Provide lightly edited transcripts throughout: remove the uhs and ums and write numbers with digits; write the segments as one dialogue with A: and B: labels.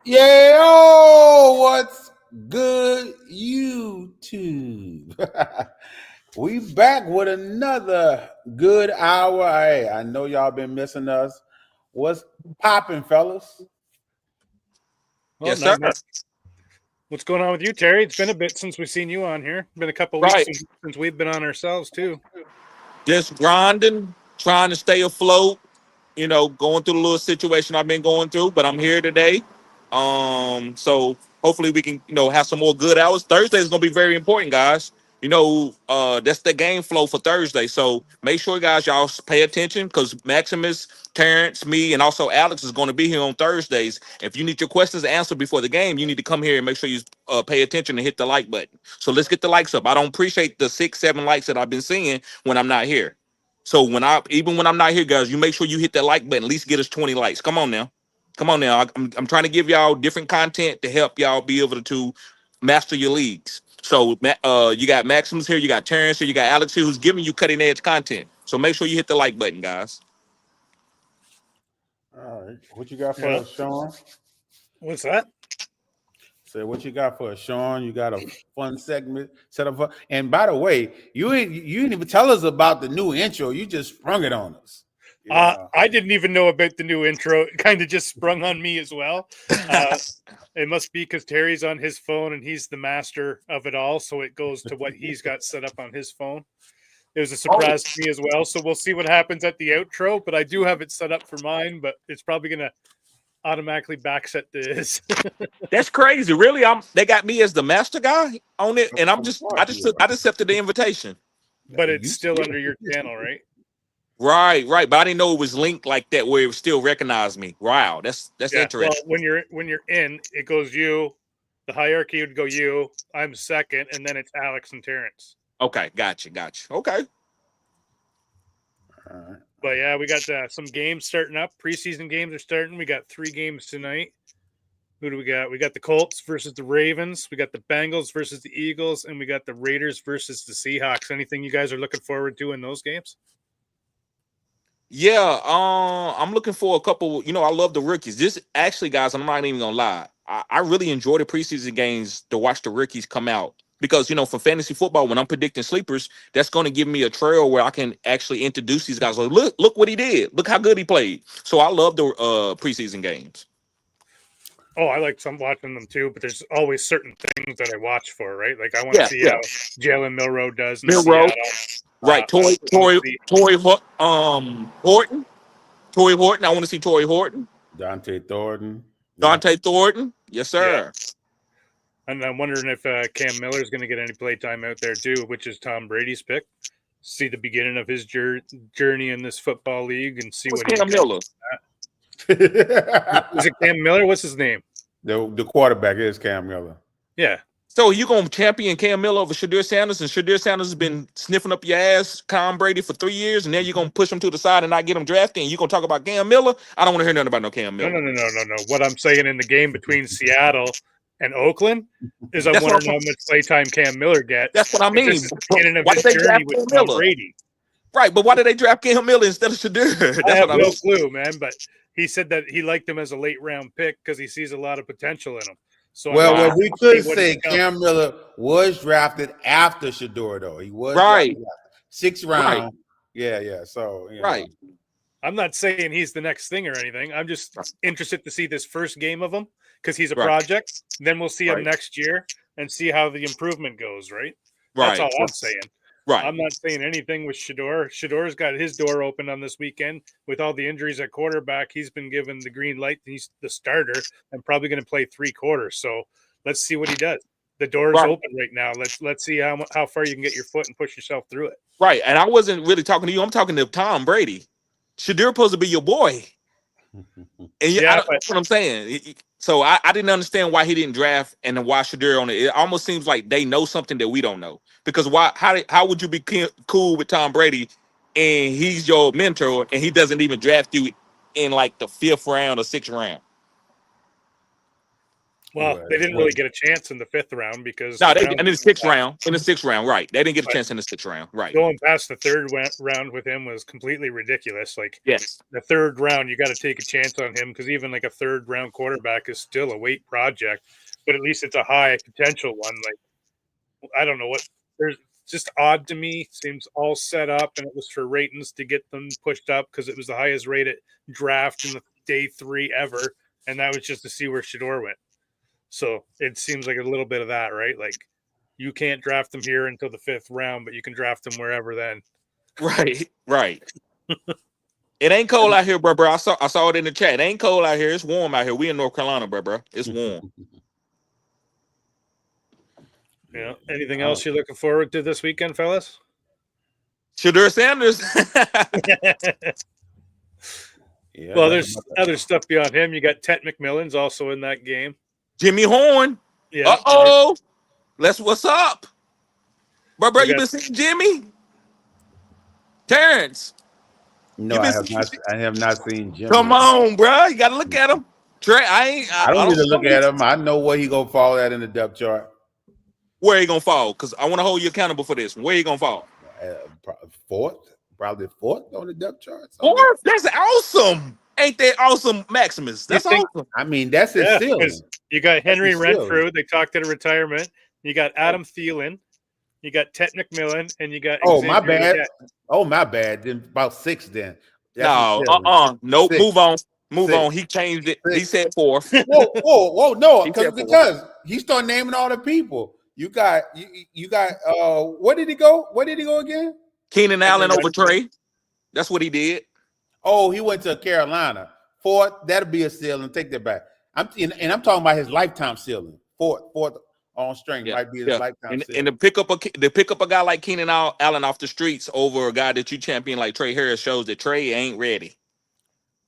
A: Yeah, what's good, YouTube? We back with another good hour. Hey, I know y'all been missing us. What's popping, fellas?
B: Well,
C: Yes, sir.
B: what's going on with you, Terry? It's been a bit since we've seen you on here. Been a couple weeks
C: Right.
B: since we've been on ourselves too.
C: Just grinding, trying to stay afloat, going through the little situation I've been going through, but I'm here today. So hopefully we can, have some more good hours. Thursday is gonna be very important, guys. That's the game flow for Thursday. So make sure, guys, y'all pay attention because Maximus, Terrence, me, and also Alex is going to be here on Thursdays. If you need your questions answered before the game, you need to come here and make sure you pay attention and hit the like button. So let's get the likes up. I don't appreciate the 6, 7 likes that I've been seeing when I'm not here. So even when I'm not here, guys, you make sure you hit that like button. At least get us 20 likes. Come on now. Come on now. I'm trying to give y'all different content to help y'all be able to master your leagues. So you got Maximus here, you got Terrence here, you got Alex here who's giving you cutting edge content. So make sure you hit the like button, guys.
A: All right, what you got for
B: Yeah.
A: us, Sean?
B: What's that?
A: Say what you got for us, Sean. You got a fun segment set up. And by the way, you didn't even tell us about the new intro. You just sprung it on us.
B: I didn't even know about the new intro. It kind of just sprung on me as well. It must be because Terry's on his phone and he's the master of it all. So it goes to what he's got set up on his phone. It was a surprise to me as well. So we'll see what happens at the outro. But I do have it set up for mine, but it's probably going to automatically backset this.
C: That's crazy. Really, they got me as the master guy on it, and I just accepted the invitation.
B: But it's still under your channel, right?
C: Right. But I didn't know it was linked like that where it would still recognize me. Wow, that's interesting.
B: Well, when you're in, it goes you. The hierarchy would go you. I'm second, and then it's Alex and Terrence.
C: Okay, gotcha. Okay.
A: All right.
B: But yeah, we got some games starting up. Preseason games are starting. We got 3 games tonight. Who do we got? We got the Colts versus the Ravens. We got the Bengals versus the Eagles, and we got the Raiders versus the Seahawks. Anything you guys are looking forward to in those games?
C: Yeah, I'm looking for a couple. I love the rookies. This actually, guys, I'm not even gonna lie. I really enjoy the preseason games to watch the rookies come out because for fantasy football, when I'm predicting sleepers, that's going to give me a trail where I can actually introduce these guys. Like, look what he did. Look how good he played. So I love the preseason games.
B: Oh, I like some watching them too, but there's always certain things that I watch for, right? Like I want to see how Jalen Milroe does in Seattle.
C: Right, Tory Horton. Tory Horton. I want to see Tory Horton.
A: Dante Thornton.
C: Yes, sir.
B: Yeah. And I'm wondering if Cam Miller is going to get any play time out there too, which is Tom Brady's pick. See the beginning of his journey in this football league and see what
C: Cam Miller.
B: Is it Cam Miller? What's his name?
A: The quarterback is Cam Miller.
B: Yeah.
C: So you gonna champion Cam Miller over Shadur Sanders, and Shadur Sanders has been sniffing up your ass, Tom Brady, for 3 years, and then you're gonna push him to the side and not get him drafted, and you're gonna talk about Cam Miller? I don't want to hear nothing about no Cam Miller.
B: No. What I'm saying in the game between Seattle and Oakland is I'm wondering how much playtime Cam Miller gets.
C: That's what I mean.
B: Why did they draft Cam Miller? Brady.
C: Right, but why did they draft Cam Miller instead of Shadur?
B: I have no clue, man. But he said that he liked him as a late round pick because he sees a lot of potential in him. So
A: well, we could say Cam Miller was drafted after Shador, though. He was
C: right
A: 6th round. Right. Yeah. So
C: right.
B: I'm not saying he's the next thing or anything. I'm just interested to see this first game of him because he's a project. Then we'll see him next year and see how the improvement goes. Right. That's all I'm saying.
C: Right.
B: I'm not saying anything with Shador. Shador's got his door open on this weekend with all the injuries at quarterback. He's been given the green light. He's the starter and probably going to play 3 quarters. So let's see what he does. The door is open right now. Let's see how far you can get your foot and push yourself through it.
C: Right. And I wasn't really talking to you. I'm talking to Tom Brady. Shador supposed to be your boy. And that's what I'm saying. So I didn't understand why he didn't draft and then why Shador on it. It almost seems like they know something that we don't know. Because how would you be cool with Tom Brady and he's your mentor and he doesn't even draft you in like the 5th round or 6th round?
B: Well, they didn't really get a chance in the 5th round because
C: No, in the 6th round. In the 6th round, right? They didn't get a chance in the 6th round, right?
B: Going past the 3rd round with him was completely ridiculous. Like,
C: yes,
B: the 3rd round, you got to take a chance on him because even like a 3rd round quarterback is still a weight project, but at least it's a high potential one. Like, I don't know what there's just odd to me. Seems all set up, and it was for ratings to get them pushed up because it was the highest rated draft in the day 3 ever, and that was just to see where Shador went. So it seems like a little bit of that, right? Like, you can't draft them here until the 5th round, but you can draft them wherever then.
C: Right. It ain't cold out here, bro. I saw it in the chat. It ain't cold out here. It's warm out here. We in North Carolina, bro. It's warm.
B: Yeah. Anything else you're looking forward to this weekend, fellas?
C: Shador Sanders.
A: Yeah,
B: well, there's other stuff beyond him. You got Tet McMillan's also in that game.
C: Jimmy Horn.
B: Yeah.
C: Uh-oh. What's up? Bro, you been seeing Jimmy? Terrence.
A: No, I have not seen Jimmy.
C: Come on, bro. You got to look at him. Trey, I
A: don't need to look at him. I know where he going to fall at in the depth chart.
C: Where he going to fall? Because I want to hold you accountable for this. Where he going to fall?
A: Probably fourth on the depth chart.
C: Fourth? That's awesome. Ain't that awesome, Maximus? That's awesome.
A: I mean, that's his ceiling.
B: You got Henry Renfrew. They talked at a retirement. You got Adam Thielen. You got Tet McMillan. And you got
A: my bad. My bad. Then about 6 then.
C: Nope. Move on. Move on. He changed it. 6. He said 4.
A: Whoa, no, because he started naming all the people. You got where did he go? Where did he go again?
C: Keenan Allen over Trey. That's what he did.
A: Oh, he went to Carolina. 4th, that'll be a ceiling. Take that back. I'm talking about his lifetime ceiling. Fourth on string might be his lifetime ceiling.
C: And to pick up a guy like Keenan Allen off the streets over a guy that you champion like Trey Harris shows that Trey ain't ready.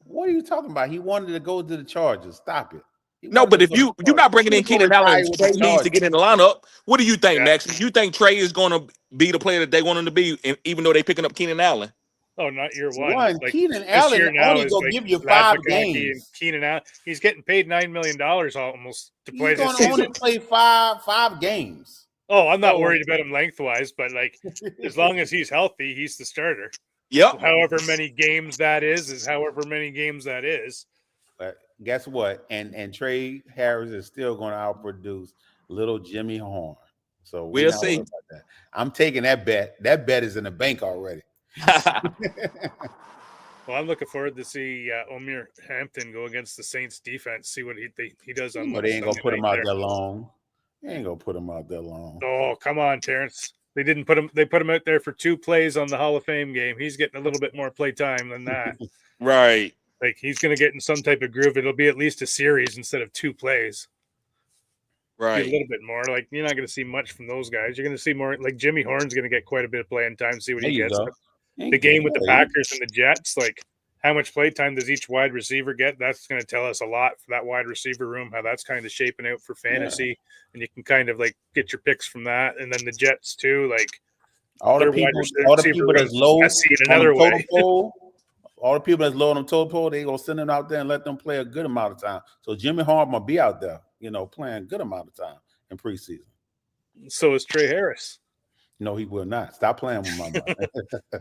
A: What are you talking about? He wanted to go to the Chargers. Stop it.
C: No, but if you're not bringing in Keenan Allen, Trey needs to get in the lineup. What do you think, Max? You think Trey is going to be the player that they want him to be, even though they're picking up Keenan Allen?
B: Oh, not year one. Like,
A: Keenan Allen only going to give you 5 games.
B: Keenan Allen, he's getting paid $9 million almost to play this season.
A: He's going to only play five games.
B: Oh, I'm not worried about him lengthwise, but like as long as he's healthy, he's the starter.
C: Yep.
B: However many games that is however many games that is.
A: But guess what? And Trey Harris is still going to outproduce little Jimmy Horn. So
C: we'll see.
A: About that. I'm taking that bet. That bet is in the bank already.
B: Well, I'm looking forward to see Omir Hampton go against the Saints defense. See what he does on.
A: But they ain't gonna put him out there long. They ain't gonna put him out there long.
B: Oh, come on, Terrence. They didn't put him. They put him out there for 2 plays on the Hall of Fame game. He's getting a little bit more play time than that.
C: Right.
B: Like he's going to get in some type of groove. It'll be at least a series instead of 2 plays.
C: Right.
B: A little bit more. Like you're not going to see much from those guys. You're going to see more. Like Jimmy Horn's going to get quite a bit of playing time. See what he gets. The game with the Packers and the Jets, like how much play time does each wide receiver get? That's going to tell us a lot for that wide receiver room, how that's kind of shaping out for fantasy. And you can kind of like get your picks from that. And then the Jets too, like
A: all the people that's low
B: another way.
A: All the people that's low on the total pole, they gonna send them out there and let them play a good amount of time. So Jimmy Horn will be out there, playing a good amount of time in preseason.
B: So is Trey Harris.
A: No, he will not. Stop playing with my mind.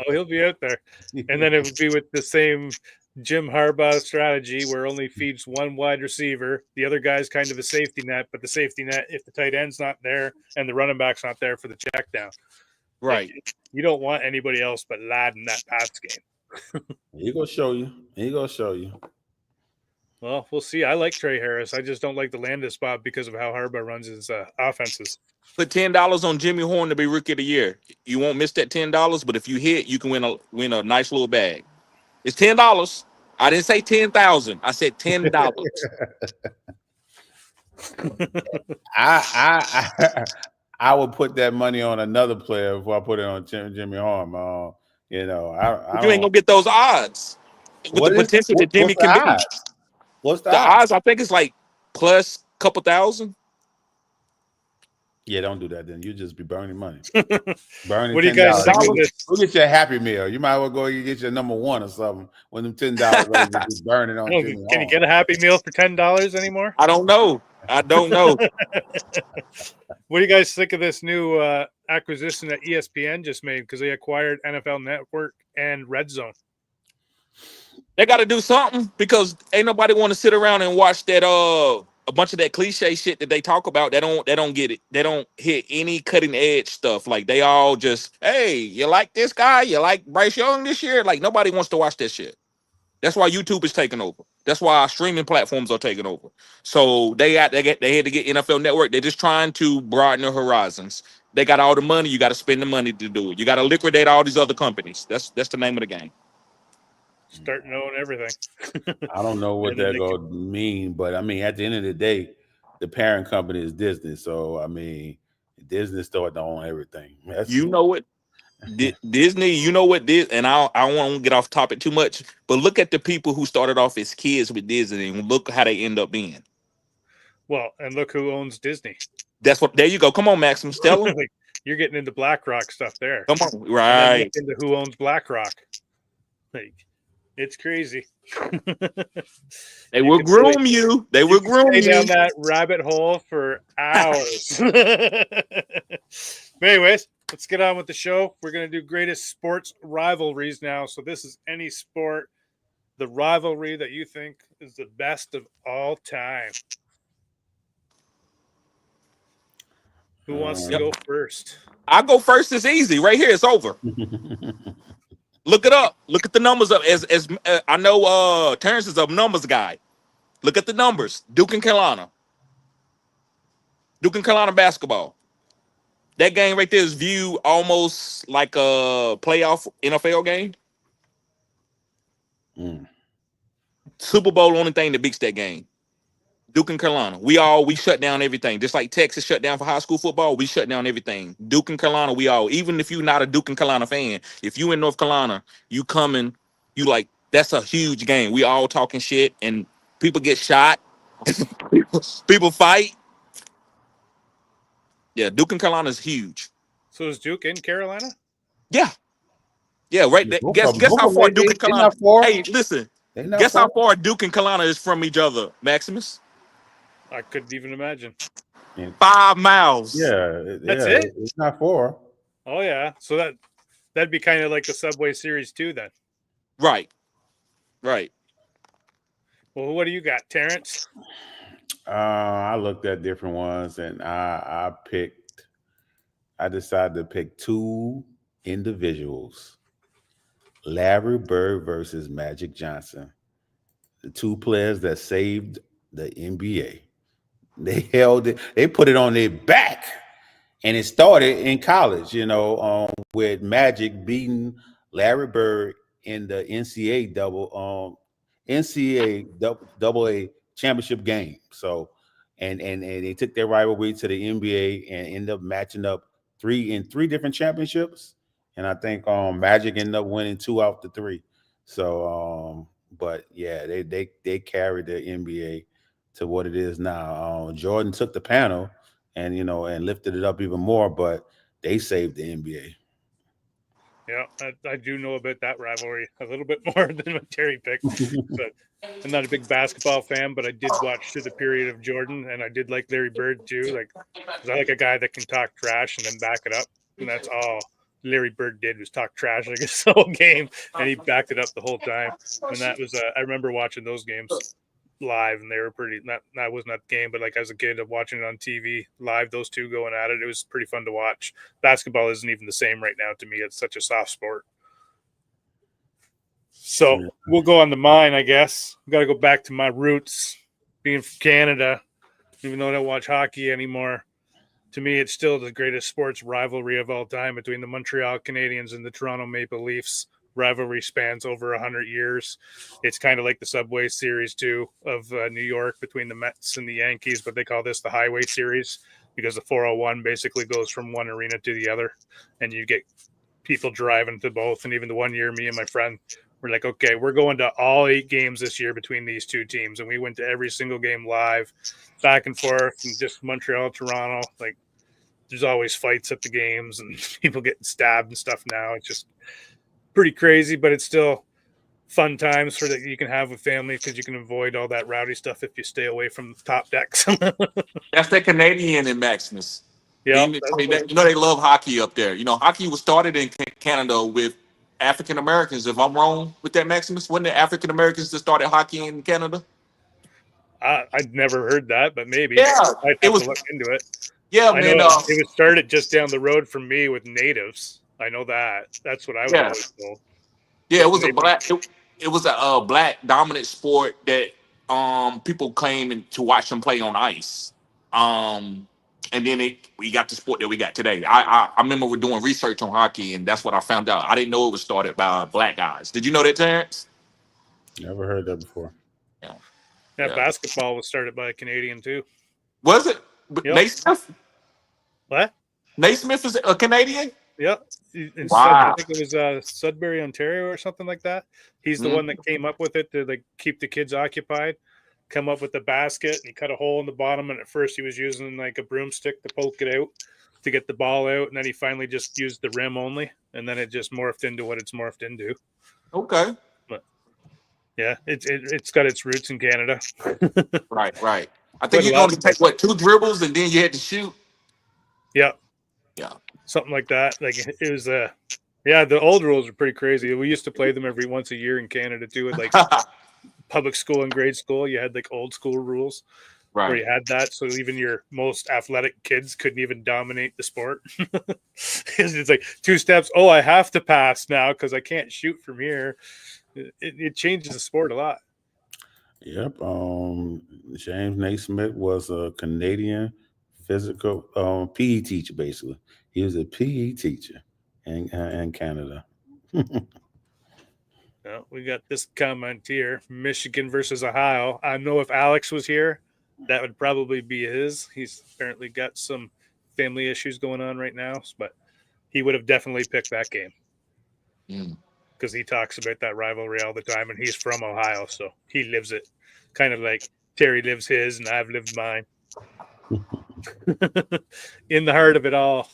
B: Oh, he'll be out there. And then it would be with the same Jim Harbaugh strategy where only feeds one wide receiver. The other guy's kind of a safety net, but the safety net, if the tight end's not there and the running back's not there for the check down.
C: Right.
B: Like, you don't want anybody else but Ladd in that pass game.
A: He gonna show you.
B: Well, we'll see. I like Trey Harris. I just don't like the landing spot because of how Harbaugh runs his offenses.
C: Put $10 on Jimmy Horn to be Rookie of the Year. You won't miss that $10, but if you hit, you can win a nice little bag. It's $10. I didn't say 10,000. I said $10.
A: I would put that money on another player before I put it on Jimmy Horn. You ain't
C: gonna get those odds with the potential that Jimmy can be.
A: What's the
C: odds? I think it's like plus a couple thousand.
A: Yeah, don't do that. Then you just be burning money.
B: Burning. What do you guys think of this?
A: Go get your Happy Meal. You might as well go and get your number 1 or something. When them $10 be burning on.
B: Can you get a Happy Meal for $10 anymore?
C: I don't know. I don't know.
B: What do you guys think of this new acquisition that ESPN just made? Because they acquired NFL Network and Red Zone.
C: They got to do something because ain't nobody want to sit around and watch that a bunch of that cliche shit that they talk about. They don't get it. They don't hit any cutting edge stuff. Like they all just, hey, you like this guy? You like Bryce Young this year? Like nobody wants to watch that shit. That's why YouTube is taking over. That's why our streaming platforms are taking over. So they had to get NFL Network. They're just trying to broaden their horizons. They got all the money. You got to spend the money to do it. You got to liquidate all these other companies. That's the name of the game.
B: Start knowing everything.
A: I don't know what
B: And then
A: that
B: they
A: going to mean, but I mean, at the end of the day, the parent company is Disney. So I mean, Disney started to own everything.
C: You know what? Disney, you know what this, and I don't want to get off topic too much, but look at the people who started off as kids with Disney and look how they end up being.
B: Well, and look who owns Disney.
C: That's what. There you go. Come on, Maximus, tell them.
B: Like, you're getting into BlackRock stuff there.
C: Come on,
B: And then
C: right?
B: look into who owns BlackRock. Like, it's crazy.
C: They will groom you. They will groom
B: Stay down
C: you.
B: that rabbit hole for hours. But anyways, let's get on with the show. We're going to do greatest sports rivalries now. So this is any sport, the rivalry that you think is the best of all time. Who wants to go first?
C: I go first. It's easy. Right here, it's over. Look it up. Look at the numbers up. As I know, Terrence is a numbers guy. Look at the numbers. Duke and Carolina basketball. That game right there is viewed almost like a playoff NFL game. Super Bowl, only thing that beats that game. Duke and Carolina. We shut down everything. Just like Texas shut down for high school football, we shut down everything. Duke and Carolina, even if you're not a Duke and Carolina fan, if you in North Carolina, you coming, you like, that's a huge game. We all talking shit and people get shot. People fight. Yeah, Duke and Carolina is huge.
B: So is Duke in Carolina?
C: Yeah. Yeah, right. Guess how far Duke and Carolina. Hey, listen. Guess how far Duke and Carolina is from each other, Maximus?
B: I couldn't even imagine.
C: 5 miles.
A: Yeah,
B: That's it?
A: It's not 4.
B: Oh yeah. So that'd be kind of like the Subway Series 2 then.
C: Right.
B: Well, what do you got, Terrence?
A: I looked at different ones and I decided to pick 2 individuals. Larry Bird versus Magic Johnson. The 2 players that saved the NBA. They held it, they put it on their back. And it started in college, with Magic beating Larry Bird in the NCAA double A championship game. So, and they took their rivalry to the NBA and ended up matching up 3 different championships. And I think Magic ended up winning 2 out the 3. So, but yeah, they carried the NBA to what it is now. Jordan took the panel and and lifted it up even more, but they saved the NBA.
B: Yeah, I do know about that rivalry a little bit more than what Terry picked. But I'm not a big basketball fan, but I did watch through the period of Jordan, and I did like Larry Bird too. Like, 'cause I like a guy that can talk trash and then back it up, and that's all Larry Bird did was talk trash like his whole game, and he backed it up the whole time. And that was I remember watching those games live, and they were pretty. That wasn't that game, but like as a kid, of watching it on TV live, those 2 going at it, it was pretty fun to watch. Basketball isn't even the same right now to me. It's such a soft sport. So we'll go on to mine, I guess. I've got to go back to my roots, being from Canada, even though I don't watch hockey anymore. To me, it's still the greatest sports rivalry of all time between the Montreal Canadiens and the Toronto Maple Leafs. Rivalry spans over 100 years. It's kind of like the Subway Series 2 of New York between the Mets and the Yankees, but they call this the Highway Series because the 401 basically goes from one arena to the other, and you get people driving to both. And even the one year, me and my friend were like, okay, we're going to all 8 games this year between these 2 teams, and we went to every single game live, back and forth, and just Montreal, Toronto. Like, there's always fights at the games and people getting stabbed and stuff now. It's just pretty crazy, but it's still fun times for that you can have with family because you can avoid all that rowdy stuff if you stay away from the top decks.
C: That's that Canadian in Maximus.
B: Yeah,
C: They, I mean, you know they love hockey up there. You know, hockey was started in Canada with African Americans. If I'm wrong with that, Maximus, wasn't it African Americans that started hockey in Canada?
B: I'd never heard that, but maybe
C: Yeah,
B: I'd
C: it
B: have
C: was.
B: to look into it.
C: Yeah,
B: I know
C: man.
B: it was started just down the road from me with natives. I know that. That's what I was
C: Yeah,
B: always told.
C: yeah.
B: But
C: It was a
B: maybe,
C: black. It was a black dominant sport that people came in to watch them play on ice. Um, and then we got the sport that we got today. I remember we're doing research on hockey, and that's what I found out. I didn't know it was started by black guys. Did you know that, Terrence?
A: Never heard that before.
C: Yeah.
B: yeah,
C: Yeah.
B: basketball was started by a Canadian too.
C: Was it
B: Yep.
C: Naismith?
B: What?
C: Naismith is a Canadian.
B: Yep.
C: Wow.
B: I think it was Sudbury, Ontario, or something like that. He's the one that came up with it to like keep the kids occupied. Come up with the basket, and he cut a hole in the bottom. And at first, he was using like a broomstick to poke it out to get the ball out, and then he finally just used the rim only, and then it just morphed into what it's morphed into.
C: Okay.
B: But yeah, it's got its roots in Canada.
C: Right. I think
B: Quite
C: you
B: a lot
C: only take what 2 dribbles and then you had to shoot.
B: Yeah.
C: Yeah.
B: Something like that. Like it was yeah, the old rules are pretty crazy. We used to play them every once a year in Canada too, with like public school and grade school. You had like old school rules where you
C: Right.
B: had that, so even your most athletic kids couldn't even dominate the sport. It's like 2 steps. Oh, I have to pass now because I can't shoot from here. It changes the sport a lot.
A: Yep. James Naismith was a Canadian physical PE teacher, basically. He was a PE teacher in Canada.
B: Well, we got this comment here: Michigan versus Ohio. I know if Alex was here, that would probably be his. He's apparently got some family issues going on right now, but he would have definitely picked that game because he talks about that rivalry all the time, and he's from Ohio, so he lives it. Kind of like Terry lives his, and I've lived mine. In the heart of it all.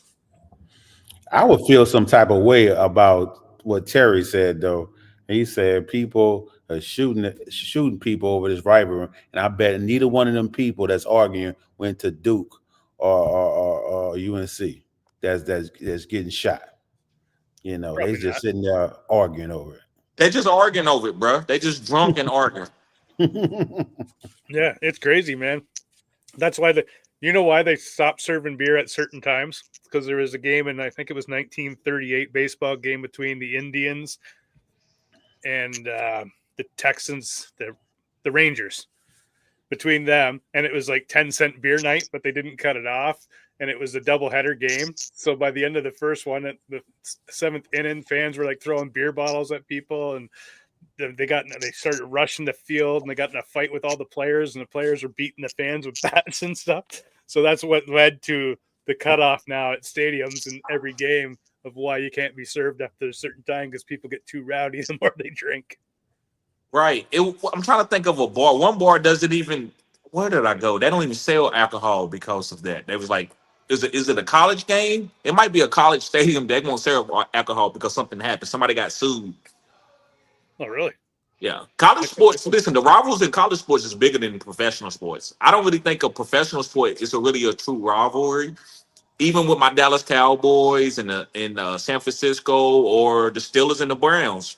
A: I would feel some type of way about what Terry said, though. He said people are shooting people over this rivalry, and I bet neither one of them people that's arguing went to Duke or UNC. That's getting shot. You know,
B: Probably
A: they just
B: not.
A: sitting there arguing over
C: They're just arguing over it, bro. They just drunk and arguing.
A: it.
B: Yeah, it's crazy, man. That's why you know why they stopped serving beer at certain times? Because there was a game in, I think it was 1938 baseball game between the Indians and the Texans, the Rangers, between them, and it was like 10-cent beer night, but they didn't cut it off, and it was a doubleheader game. So by the end of the first one, at the 7th inning, fans were like throwing beer bottles at people, and they started rushing the field, and they got in a fight with all the players, and the players were beating the fans with bats and stuff. So that's what led to the cutoff now at stadiums in every game of why you can't be served after a certain time because people get too rowdy the more they drink.
C: Right. I'm trying to think of a bar. One bar doesn't even. Where did I go? They don't even sell alcohol because of that. They was like, is it a college game? It might be a college stadium. They won't sell alcohol because something happened. Somebody got sued.
B: Oh, really?
C: Yeah. College sports. Listen, the rivals in college sports is bigger than professional sports. I don't really think a professional sport is really a true rivalry. Even with my Dallas Cowboys and San Francisco or the Steelers and the Browns,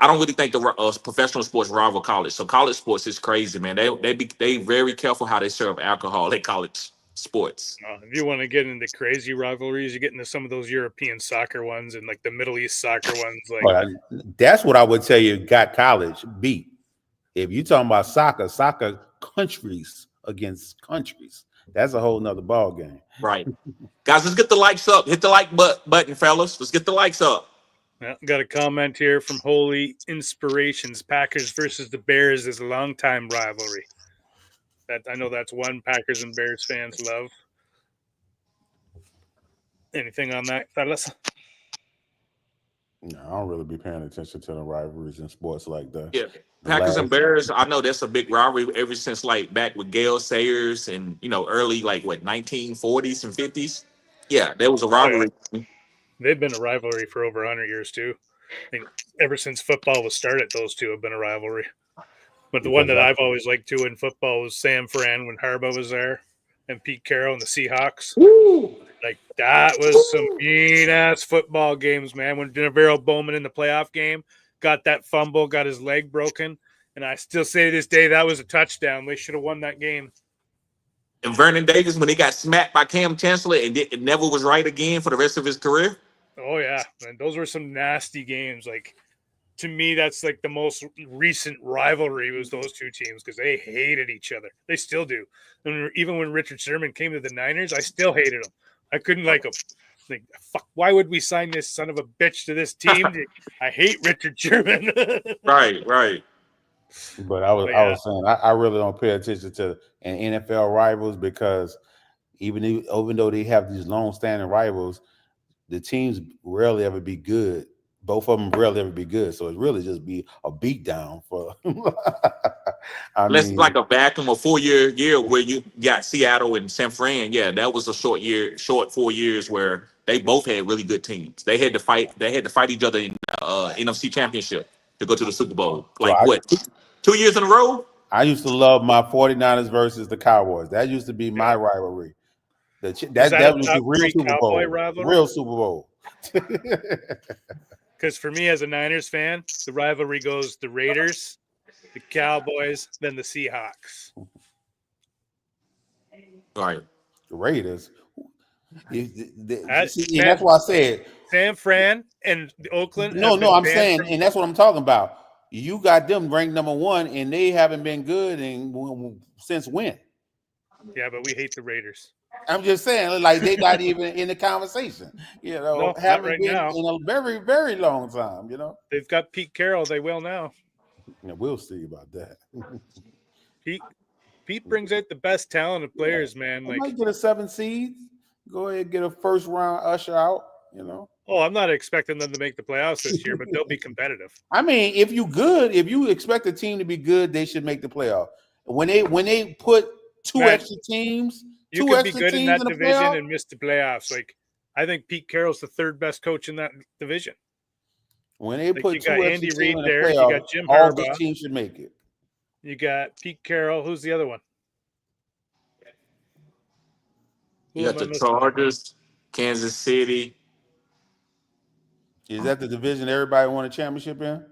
C: I don't really think the professional sports rival college. So college sports is crazy, man. They very careful how they serve alcohol at college sports.
B: If you want to get into crazy rivalries, you get into some of those European soccer ones and like the Middle East soccer ones. Like
A: Well, that's what I would tell you got college beat. If you're talking about soccer countries against countries, that's a whole nother ball game.
C: Right. Guys, let's get the likes up. Hit the like button, fellas. Let's get the likes up.
B: well, got a comment here from Holy Inspirations. Packers versus the Bears is a long-time rivalry. I know that's one Packers and Bears fans love. Anything on that, fellas?
A: No, I don't really be paying attention to the rivalries in sports like that.
C: Yeah. Packers and Bears, I know that's a big rivalry ever since like back with Gale Sayers and early like 1940s and 50s. Yeah, there was a rivalry.
B: They've been a rivalry for over 100 years too. think ever since football was started, those two have been a rivalry. But the one
A: Because
B: that I've always liked too in football was Sam Fran when Harbaugh was there, and Pete Carroll and the Seahawks.
C: Woo!
B: Like that was some mean ass football games, man. When Navarro Bowman in the playoff game got that fumble, got his leg broken, and I still say to this day that was a touchdown. They should have won that game.
C: And Vernon Davis, when he got smacked by Cam Chancellor and it never was right again for the rest of his career.
B: Oh yeah, man, those were some nasty games. Like to me, that's like the most recent rivalry was those two teams because they hated each other. They still do. And even when Richard Sherman came to the Niners, I still hated him. I couldn't like him. Like, fuck, why would we sign this son of a bitch to this team? I hate Richard Sherman.
C: Right.
A: But I was saying I really don't pay attention to an NFL rivals because even though they have these long-standing rivals, the teams rarely ever be good. Both of them rarely ever be good. So it really just be a beatdown for.
C: Let's like a vacuum of 4-year where you got Seattle and San Fran. Yeah, that was a short 4 years where they both had really good teams. They had to fight each other in NFC Championship to go to the Super Bowl. Like what? 2 years in a row?
A: I used to love my 49ers versus the Cowboys. That used to be my rivalry. That was the real Super Bowl.
B: Rivalry?
A: Real Super Bowl.
B: Because for me as a Niners fan, the rivalry goes the Raiders, the Cowboys, then the Seahawks.
C: Right.
A: The Raiders. That's why I said
B: San Fran and Oakland.
A: No, I'm saying, and that's what I'm talking about. You got them ranked number 1, and they haven't been good since when?
B: Yeah, but we hate the Raiders.
A: I'm just saying, like they're not even in the conversation. Haven't
B: right
A: been
B: now.
A: in a very, very long time.
B: They've got Pete Carroll. They will now.
A: Yeah, we'll see about that.
B: Pete brings out the best talent of players, man.
A: Like, might get a 7 seed. Go ahead and get a first round usher out.
B: Oh, I'm not expecting them to make the playoffs this year, but they'll be competitive.
A: I mean, if you expect a team to be good, they should make the playoff. When they put two extra teams,
B: you could be good in that division and miss the playoffs. Like, I think Pete Carroll's the 3rd best coach in that division.
A: When they put
B: you
A: two
B: got
A: extra
B: Andy
A: teams
B: Reid
A: in the
B: there,
A: playoff,
B: you got Jim
A: all
B: Harbaugh.
A: the teams should make it.
B: You got Pete Carroll. Who's the other one?
C: You got the Chargers, Kansas City.
A: Is that the division everybody won a championship in?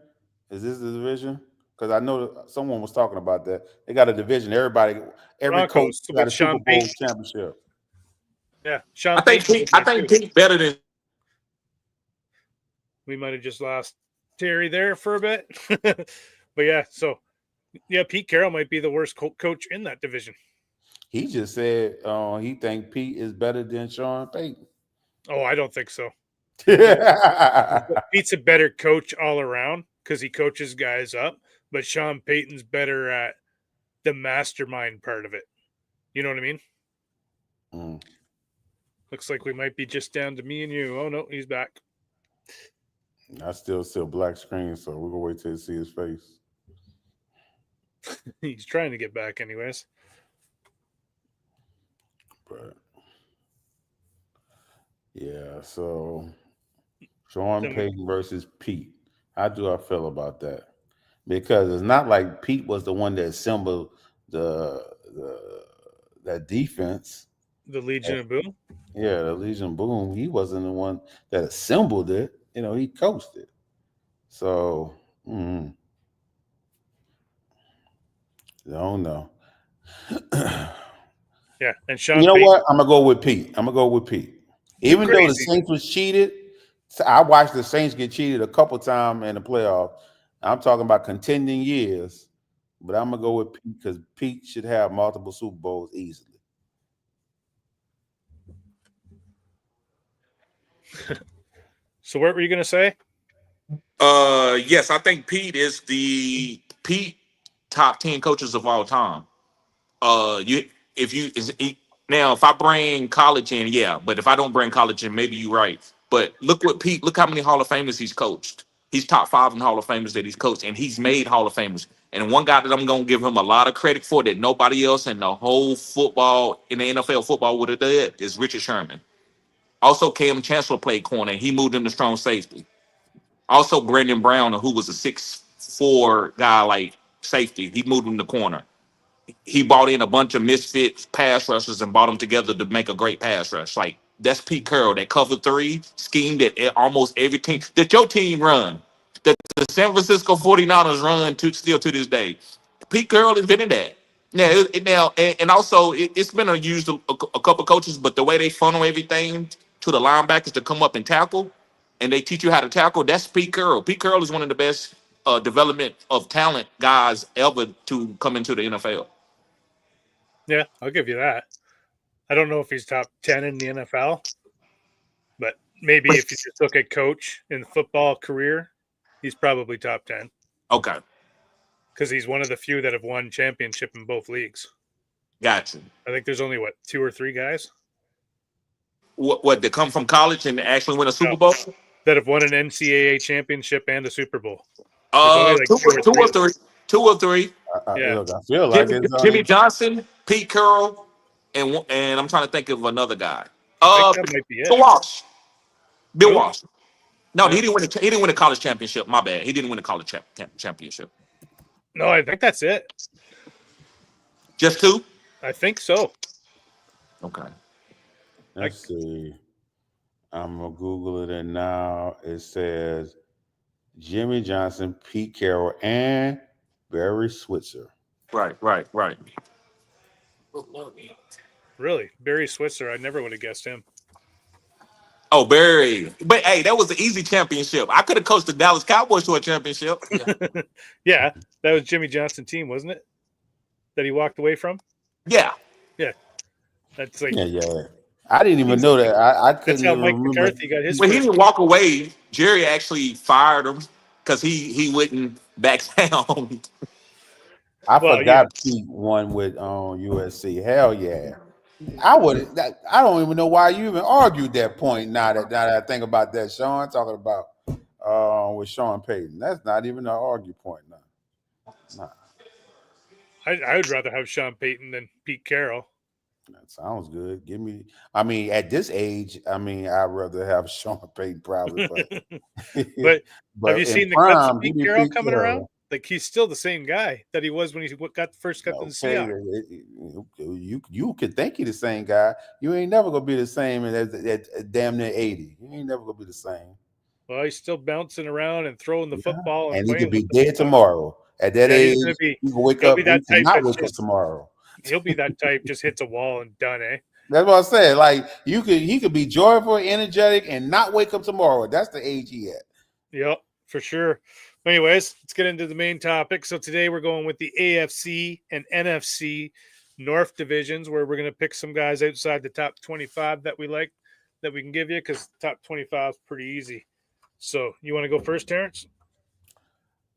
A: Is this the division? Because I know someone was talking about that. They got a division. Every coach got a Super Bowl championship.
B: Yeah,
C: I think Pete better than.
B: We might have just lost Terry there for a bit, but yeah. So yeah, Pete Carroll might be the worst coach in that division.
A: He just said he think Pete is better than Sean Payton.
B: Oh, I don't think so. Pete's a better coach all around because he coaches guys up, but Sean Payton's better at the mastermind part of it. You know what I mean?
A: Mm.
B: Looks like we might be just down to me and you. Oh no, he's back.
A: I still see a black screen, so we're gonna wait till you see his face.
B: He's trying to get back anyways.
A: But yeah, so Sean Payton versus Pete. How do I feel about that? Because it's not like Pete was the one that assembled that defense.
B: The Legion of Boom?
A: Yeah, the Legion of Boom. He wasn't the one that assembled it. He coached it. So, I don't know.
B: Yeah, and Sean.
A: You know what? I'm gonna go with Pete. Even though the Saints was cheated, I watched the Saints get cheated a couple times in the playoffs. I'm talking about contending years, but I'm gonna go with Pete because Pete should have multiple Super Bowls easily.
B: So what were you gonna say?
C: Yes, I think Pete is the top 10 coaches of all time. If I bring college in, yeah, but if I don't bring college in, maybe you're right. But look how many Hall of Famers he's coached. He's top 5 in Hall of Famers that he's coached, and he's made Hall of Famers. And one guy that I'm gonna give him a lot of credit for that nobody else in the whole football in the NFL football would have done is Richard Sherman. Also, Cam Chancellor played corner, and he moved him to strong safety. Also, Brandon Brown, who was a 6'4" guy, like safety, he moved in the corner. He brought in a bunch of misfit pass rushers and brought them together to make a great pass rush. Like that's Pete Carroll, that cover three scheme that almost every team that your team run, that the San Francisco 49ers run to still to this day. Pete Carroll invented that. And also it's been used a couple coaches, but the way they funnel everything to the linebackers to come up and tackle, and they teach you how to tackle. That's Pete Carroll. Pete Carroll is one of the best development of talent guys ever to come into the NFL.
B: Yeah, I'll give you that. I don't know if he's top 10 in the NFL, but maybe if you just look at coach in football career, he's probably top 10.
C: Okay.
B: Because he's one of the few that have won championship in both leagues.
C: Gotcha.
B: I think there's only, 2 or 3 guys?
C: What they come from college and actually win a Super Bowl?
B: That have won an NCAA championship and a Super Bowl.
C: Two or three.
B: Yeah.
A: I feel like
C: Jimmy Johnson, Pete Carroll, and I'm trying to think of another guy.
B: I think that might be it.
C: Bill Walsh. No, he didn't win a college championship. My bad. He didn't win a college championship.
B: No, I think that's it.
C: Just 2?
B: I think so.
C: Okay.
A: Let's see. I'm gonna Google it, and now it says Jimmy Johnson, Pete Carroll, and Barry Switzer.
C: Right.
B: Really? Barry Switzer, I never would have guessed him.
C: Oh, Barry. But hey, that was an easy championship. I could have coached the Dallas Cowboys to a championship.
B: Yeah, that was Jimmy Johnson's team, wasn't it? That he walked away from?
C: Yeah.
B: That's like
A: Yeah. I didn't even know that. I couldn't
B: that's how
A: even
B: Mike
A: remember.
B: McCarthy got his.
C: When he didn't walk away, Jerry actually fired him because he wouldn't back down.
A: I forgot Pete won with USC. Hell yeah. I don't even know why you even argued that point. Now that I think about that, Sean, talking about with Sean Payton. That's not even an argue point now. Nah.
B: I would rather have Sean Payton than Pete Carroll.
A: That sounds good. At this age, I'd rather have Sean Payton probably.
B: But have you seen the clips of Pete Carroll coming around? Like he's still the same guy that he was when he first got to the Seahawks.
A: You could think he's the same guy. You ain't never gonna be the same at damn near 80. You ain't never gonna be the same.
B: Well, he's still bouncing around and throwing the football,
A: and he could be dead tomorrow. At that age, you can wake up and not wake up tomorrow.
B: He'll be that type, just hits a wall and done, eh?
A: That's what I said. Like he could be joyful, energetic, and not wake up tomorrow. That's the age he at.
B: Yep, for sure. Anyways, let's get into the main topic. So today we're going with the AFC and NFC North divisions, where we're going to pick some guys outside the top 25 that we like, that we can give you, because top 25 is pretty easy. So you want to go first, Terrence?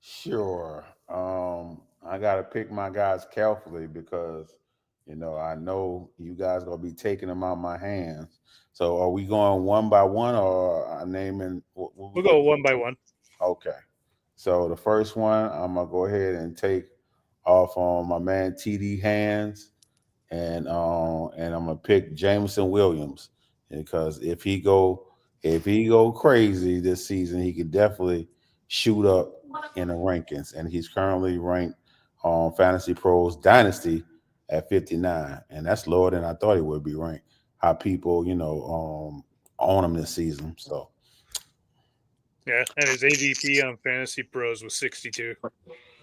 A: Sure. I got to pick my guys carefully because, I know you guys going to be taking them out of my hands. So are we going one by one or naming?
B: We'll go one by one.
A: Okay. So the first one, I'm going to go ahead and take off on my man TD Hands, and I'm going to pick Jameson Williams, because if he go crazy this season, he could definitely shoot up in the rankings, and he's currently ranked on Fantasy Pros Dynasty at 59, and that's lower than I thought he would be ranked. How people, own him this season. So
B: yeah, and his ADP on Fantasy Pros was 62.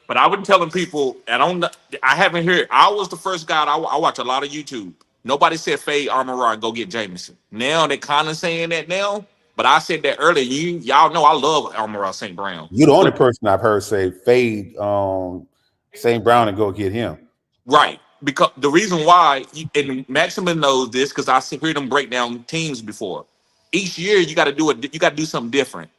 C: But I've been telling people, I haven't heard. I was the first guy. I watch a lot of YouTube. Nobody said fade Amon-Ra and go get Jameson. Now they're kind of saying that now. But I said that earlier. Y'all know I love Amon-Ra St. Brown.
A: You're the only person I've heard say fade St. Brown and go get him.
C: Right. Because the reason why, and Maximin knows this, because I heard them break down teams before. Each year you got to do something different.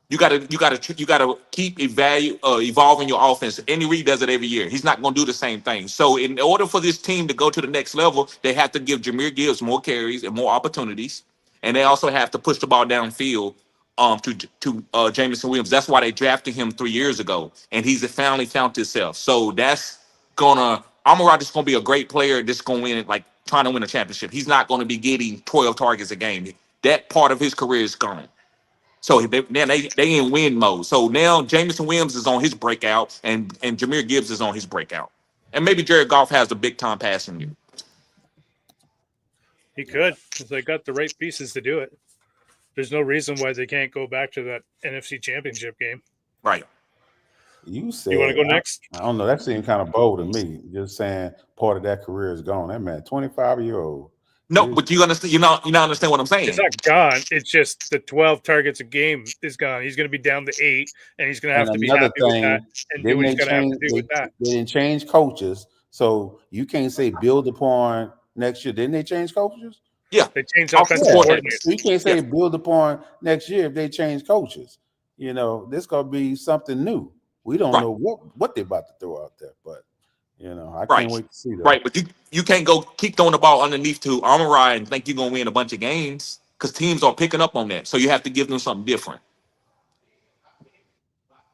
C: You got to keep evolving your offense. Andy Reid does it every year. He's not going to do the same thing. So in order for this team to go to the next level, they have to give Jahmyr Gibbs more carries and more opportunities, and they also have to push the ball downfield to Jameson Williams. That's why they drafted him 3 years ago, and he's finally found himself. So that's Amon-Ra is going to be a great player that's going to win, like trying to win a championship. He's not going to be getting 12 targets a game. That part of his career is gone. So now they in win mode. So now Jameson Williams is on his breakout, and Jahmyr Gibbs is on his breakout, and maybe Jared Goff has a big time passing year.
B: He could, because they got the right pieces to do it. There's no reason why they can't go back to that NFC Championship game.
C: Right.
A: You said
B: You want to go next?
A: I don't know. That seemed kind of bold to me. Just saying part of that career is gone. That man, 25-year-old.
C: No, but you understand. You not understand what I'm saying.
B: It's not gone. It's just the 12 targets a game is gone. He's going to be down to 8, and he's going to have to be happy with that and do what he's going to have to do with that.
A: They didn't change coaches, so you can't say build upon next year. Didn't they change coaches?
C: Yeah,
B: they changed offensive coordinators.
A: So you can't say build upon next year if they change coaches. You know, this gonna be something new. We don't know what they're about to throw out there, but you know, I can't wait to see that.
C: Right, but you can't go keep throwing the ball underneath to Amon-Ra and think you're gonna win a bunch of games because teams are picking up on that. So you have to give them something different.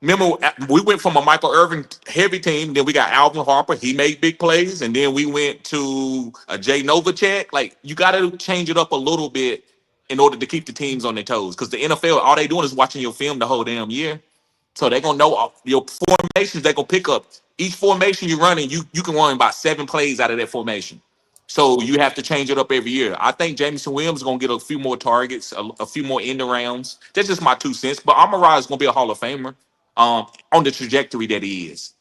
C: Remember, we went from a Michael Irvin heavy team, then we got Alvin Harper. He made big plays, and then we went to a Jay Novacek. Like, you got to change it up a little bit in order to keep the teams on their toes. Because the NFL, all they doing is watching your film the whole damn year. So they're going to know your formations they're going to pick up. Each formation you're running, you can run about 7 plays out of that formation. So you have to change it up every year. I think Jameson Williams is going to get a few more targets, a few more end rounds. That's just my 2 cents. But Amon-Ra is going to be a Hall of Famer. On the trajectory that he is.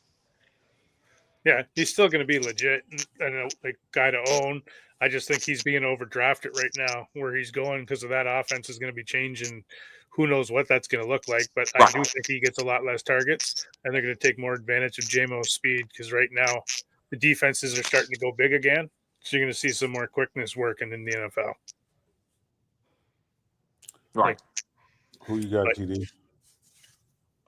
B: Yeah, he's still going to be legit and a guy to own. I just think he's being overdrafted right now where he's going because of that offense is going to be changing. Who knows what that's going to look like, but I do think he gets a lot less targets, and they're going to take more advantage of JMO's speed because right now the defenses are starting to go big again, so you're going to see some more quickness working in the NFL.
C: Right.
A: Who you got, TD?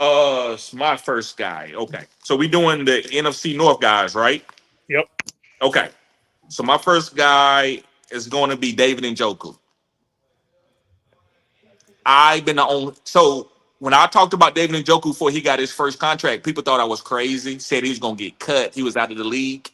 C: It's my first guy. Okay. So we doing the NFC North guys, right?
B: Yep.
C: Okay. So my first guy is going to be David Njoku. I've been the only. So when I talked about David Njoku before he got his first contract, people thought I was crazy, said he was going to get cut. He was out of the league.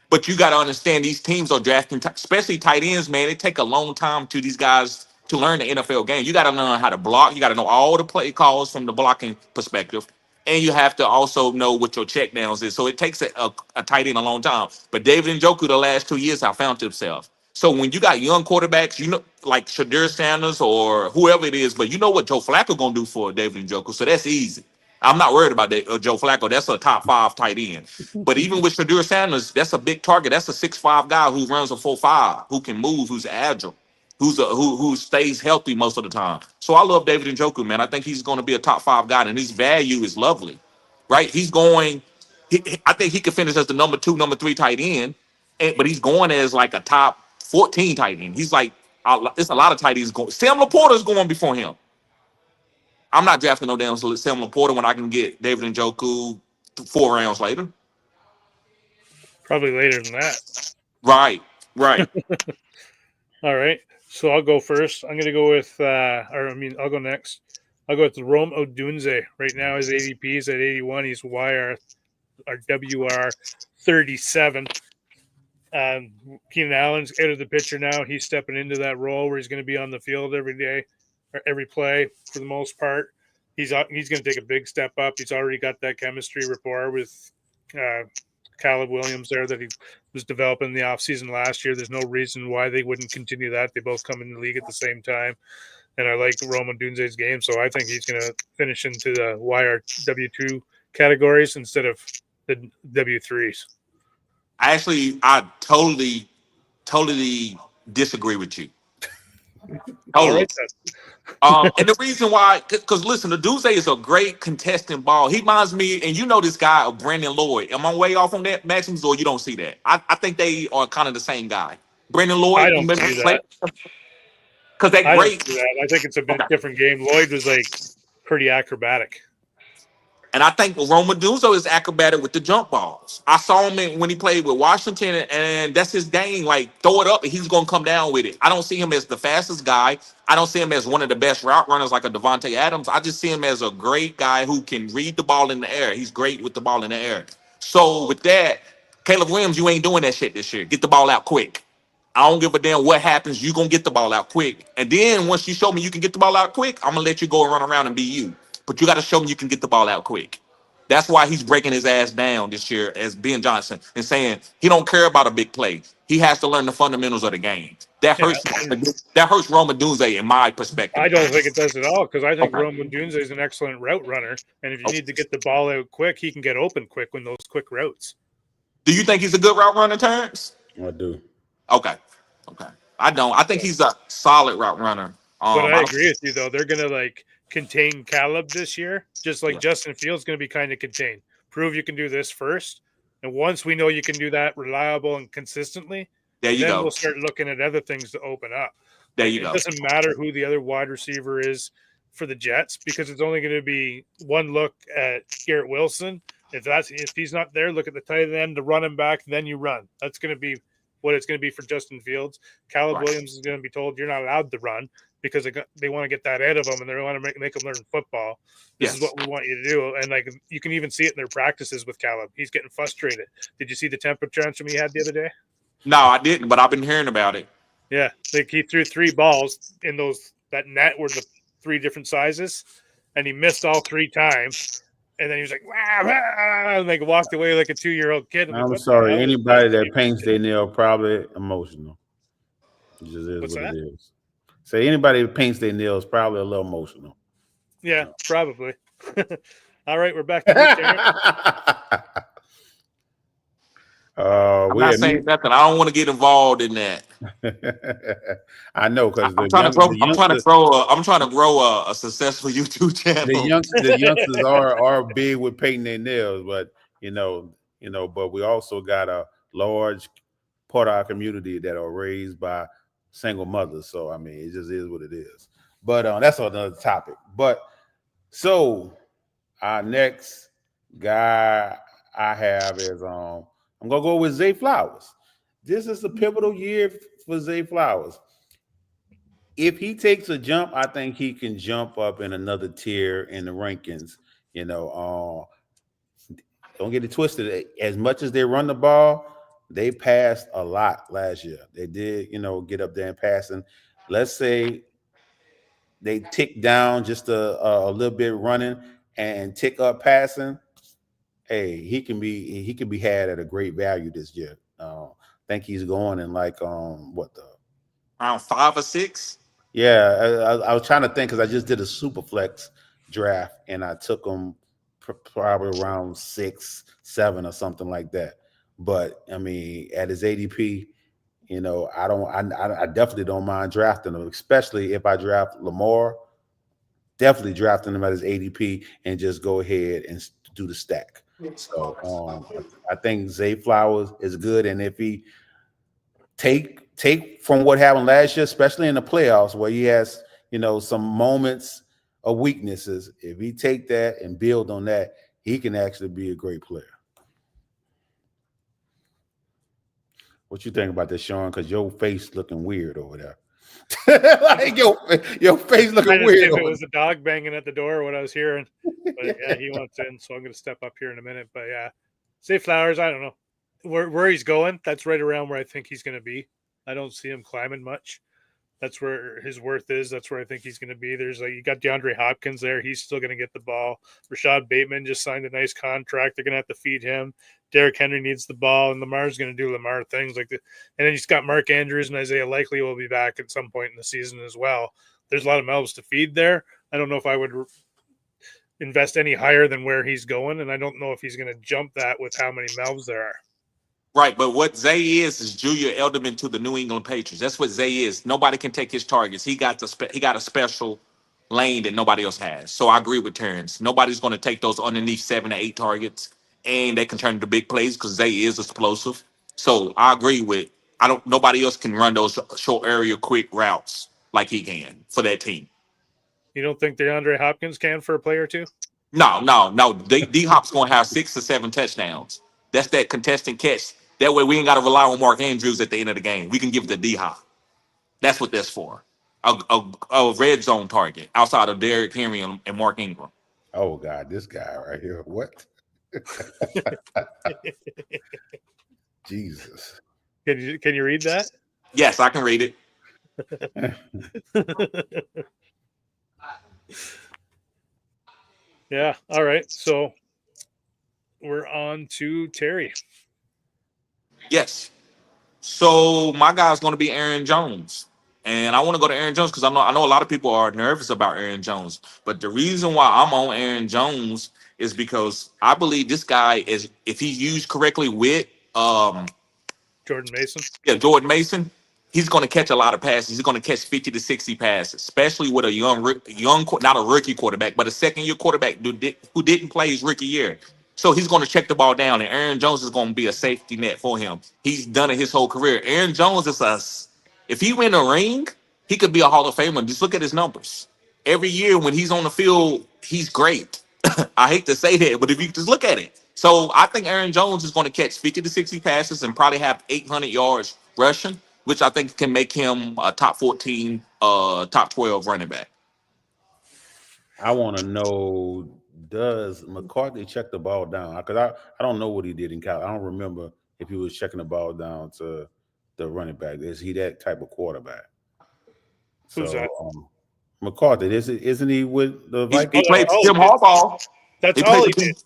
C: But you got to understand these teams are drafting, especially tight ends, man. It take a long time to these guys to learn the NFL game. You got to learn how to block. You got to know all the play calls from the blocking perspective. And you have to also know what your check downs is. So it takes a tight end a long time. But David Njoku, the last 2 years, have found himself. So when you got young quarterbacks, you know, like Shadur Sanders or whoever it is, but you know what Joe Flacco going to do for David Njoku. So that's easy. I'm not worried about that, Joe Flacco. That's a top 5 tight end. But even with Shadur Sanders, that's a big target. That's a 6'5" guy who runs a 4.5, who can move, who's agile, who stays healthy most of the time. So I love David Njoku, man. I think he's going to be a top 5 guy, and his value is lovely, right? I think he could finish as the number 2, number 3 tight end, but he's going as like a top 14 tight end. He's like, it's a lot of tight ends going. Sam Laporta is going before him. I'm not drafting no damn Sam Laporta when I can get David Njoku 4 rounds later.
B: Probably later than that.
C: Right.
B: All right. So I'll go first. I'm going to go with, I'll go next. I'll go with Rome Odunze. Right now his ADP is at 81. He's WR 37. Keenan Allen's out of the picture now. He's stepping into that role where he's going to be on the field every day, or every play for the most part. He's going to take a big step up. He's already got that chemistry rapport with Caleb Williams there that he was developing in the offseason last year. There's no reason why they wouldn't continue that. They both come in the league at the same time. And I like Rome Odunze's game, so I think he's going to finish into the YRW2 categories instead of the W3s.
C: I totally disagree with you. Totally. And the reason why, because listen, Odunze is a great contesting ball. He reminds me, and you know this guy, of Brandon Lloyd. Am I way off on that, Maximus, or you don't see that? I think they are kind of the same guy. Brandon Lloyd.
B: I don't see that.
C: Because that great.
B: I think it's a bit different game. Lloyd was like pretty acrobatic.
C: And I think Rome Odunze is acrobatic with the jump balls. I saw him when he played with Washington, and that's his game. Like, throw it up, and he's going to come down with it. I don't see him as the fastest guy. I don't see him as one of the best route runners like a Devontae Adams. I just see him as a great guy who can read the ball in the air. He's great with the ball in the air. So with that, Caleb Williams, you ain't doing that shit this year. Get the ball out quick. I don't give a damn what happens. You're going to get the ball out quick. And then once you show me you can get the ball out quick, I'm going to let you go and run around and be you. But you got to show me you can get the ball out quick. That's why he's breaking his ass down this year as Ben Johnson and saying he don't care about a big play. He has to learn the fundamentals of the game. That
B: Yeah,
C: hurts. That hurts Roma Dunze in my perspective.
B: I don't think it does at all because I think
C: Okay.
B: Roman Dunze is an excellent route runner, and if you need to get the ball out quick, he can get open quick when those quick routes.
C: Do you think he's a good route runner, Terrence?
A: I do.
C: Okay. I don't. I think he's a solid route runner.
B: But I
C: I
B: agree with you though. They're gonna like contain Caleb this year, just like Justin Fields going to be kind of contained. Prove you can do this first, and once we know you can do that reliable and consistently,
C: there you
B: then
C: go.
B: we'll start looking at other things to open up.
C: There you go.
B: It doesn't matter who the other wide receiver is for the Jets because it's only going to be one look at Garrett Wilson. If he's not there, look at the tight end, the running back, then you run. That's going to be what it's going to be for Justin Fields. Caleb Williams is going to be told you're not allowed to run because they want to get that out of him and they want to make him learn football. This is what we want you to do. And like you can even see it in their practices with Caleb. He's getting frustrated. Did you see the temper tantrum he had the other day?
C: No, I didn't, but I've been hearing about it.
B: Yeah, like he threw 3 balls in that net were the 3 different sizes, and he missed all 3 times. And then he was like, "Wow!" And like walked away like a 2-year-old kid.
A: I'm sorry, anybody that paints their nail probably emotional. It just is
B: What's
A: what
B: that?
A: it is. Say anybody that paints their nails probably a little emotional.
B: Yeah, probably. All right, we're back to you,
C: I'm not saying nothing. I don't want to get involved in that.
A: I know because
C: I'm trying to grow a successful YouTube channel.
A: The youngsters are big with painting their nails, but but we also got a large part of our community that are raised by single mothers. So I mean, it just is what it is. But that's another topic. But so our next guy I have is I'm gonna go with Zay Flowers. This is a pivotal year for Zay Flowers. If he takes a jump, I think he can jump up in another tier in the rankings. Don't get it twisted. As much as they run the ball, they passed a lot last year. They did, get up there and passing. Let's say they tick down just a little bit running and tick up passing. Hey, he can be had at a great value this year. I think he's going in like
C: around 5 or 6.
A: Yeah, I was trying to think because I just did a super flex draft and I took him probably around 6, 7 or something like that. But I mean, at his ADP, I definitely don't mind drafting him, especially if I draft Lamar. Definitely drafting him at his ADP and just go ahead and do the stack. So I think Zay Flowers is good, and if he take from what happened last year, especially in the playoffs where he has some moments of weaknesses, if he take that and build on that, he can actually be a great player. What you think about this, Sean? Because your face looking weird over there. Like your face looking weird.
B: If it was a dog banging at the door or what I was hearing. But yeah, he wants in, so I'm going to step up here in a minute. But yeah, Zay Flowers, I don't know where he's going. That's right around where I think he's going to be. I don't see him climbing much. That's where his worth is. That's where I think he's going to be. There's you got DeAndre Hopkins there. He's still going to get the ball. Rashad Bateman just signed a nice contract. They're going to have to feed him. Derrick Henry needs the ball, and Lamar's going to do Lamar things like that. And then he's got Mark Andrews and Isaiah Likely will be back at some point in the season as well. There's a lot of mouths to feed there. I don't know if I would invest any higher than where he's going, and I don't know if he's going to jump that with how many mouths there are.
C: Right, but what Zay is Julian Edelman to the New England Patriots. That's what Zay is. Nobody can take his targets. He got a special lane that nobody else has. So I agree with Terrence. Nobody's going to take those underneath 7 to 8 targets, and they can turn into big plays because Zay is explosive. So I agree with. Nobody else can run those short area quick routes like he can for that team.
B: You don't think DeAndre Hopkins can for a play or two?
C: No. D-Hop's going to have 6 or 7 touchdowns. That's that contesting catch. That way we ain't got to rely on Mark Andrews at the end of the game. We can give it to D-Hop. That's what that's for. A red zone target outside of Derrick Henry and Mark Ingram.
A: Oh, God, this guy right here. What? Jesus.
B: Can you read that?
C: Yes, I can read it.
B: Yeah. All right. So we're on to Terry.
C: Yes. So my guy's going to be Aaron Jones, and I want to go to Aaron Jones because I know a lot of people are nervous about Aaron Jones, but the reason why I'm on Aaron Jones is because I believe this guy is, if he's used correctly with
B: Jordan Mason.
C: yeah, Jordan Mason, he's going to catch a lot of passes. He's going to catch 50 to 60 passes, especially with a not a rookie quarterback, but a second year quarterback who didn't play his rookie year. So he's going to check the ball down, and Aaron Jones is going to be a safety net for him. He's done it his whole career. Aaron Jones is if he win a ring, he could be a Hall of Famer. Just look at his numbers. Every year when he's on the field, he's great. I hate to say that, but if you just look at it. So I think Aaron Jones is going to catch 50 to 60 passes and probably have 800 yards rushing, which I think can make him a top 14, top 12 running back.
A: I want to know, does McCarthy check the ball down? Because I don't know what he did in college. I don't remember if he was checking the ball down to the running back. Is he that type of quarterback?
B: Who's that?
A: McCarthy, isn't he with the
C: He
A: Vikings?
C: played Tim Harbaugh.
B: That's all he did.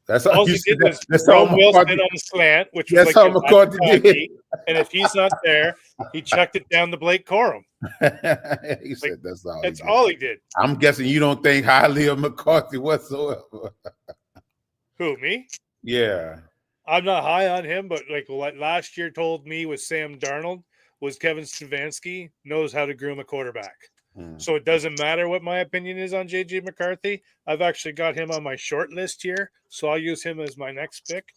A: That's
B: all
A: all
B: he did was
A: that's
B: throw
A: all
B: Wilson
A: McCarthy.
B: on the slant, which was
A: That's
B: like
A: how McCarthy did.
B: And if he's not there, he checked it down to Blake Corum.
A: He said that's all.
B: That's all he did.
A: I'm guessing you don't think highly of McCarthy whatsoever.
B: Who, me?
A: Yeah.
B: I'm not high on him, but like what last year told me with Sam Darnold was Kevin Stefanski knows how to groom a quarterback. So it doesn't matter what my opinion is on JJ McCarthy. I've actually got him on my short list here, so I'll use him as my next pick.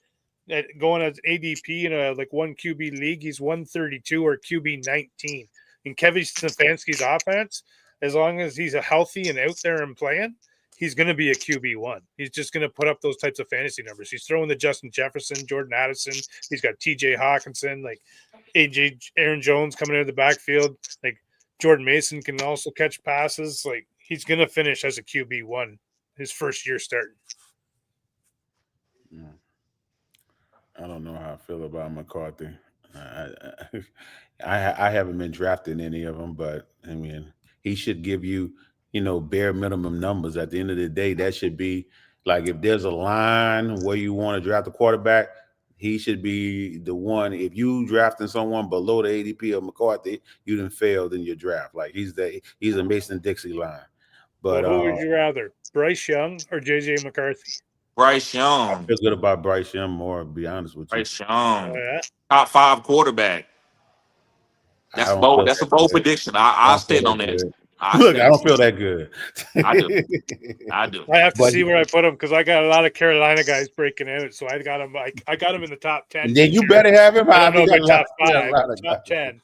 B: Going as ADP in a like one QB league, he's 132 or QB 19. In Kevin Stefanski's offense, as long as he's healthy and out there and playing, he's going to be a QB1. He's just going to put up those types of fantasy numbers. He's throwing the Justin Jefferson, Jordan Addison. He's got TJ Hawkinson, like Aaron Jones coming out of the backfield. Like Jordan Mason can also catch passes. Like he's going to finish as a QB1 his first year starting.
A: I don't know how I feel about McCarthy. I haven't been drafting any of them, but I mean, he should give you, bare minimum numbers. At the end of the day, that should be like if there's a line where you want to draft a quarterback, he should be the one. If you drafting someone below the ADP of McCarthy, you done failed in your draft. Like he's a Mason-Dixie line. But
B: who would you rather, Bryce Young or JJ McCarthy?
C: Bryce Young.
A: I feel good about Bryce Young more, to be honest with you.
C: Bryce Young.
B: Oh, yeah?
C: Top 5 quarterback. That's bold. That's a bold prediction. I'll stand on that.
A: Look, I don't feel that good.
C: I do.
B: I have to see where I put him because I got a lot of Carolina guys breaking out. So I got him. I got him in the top 10.
A: And then you better have him.
B: I don't know if top 5, top 10.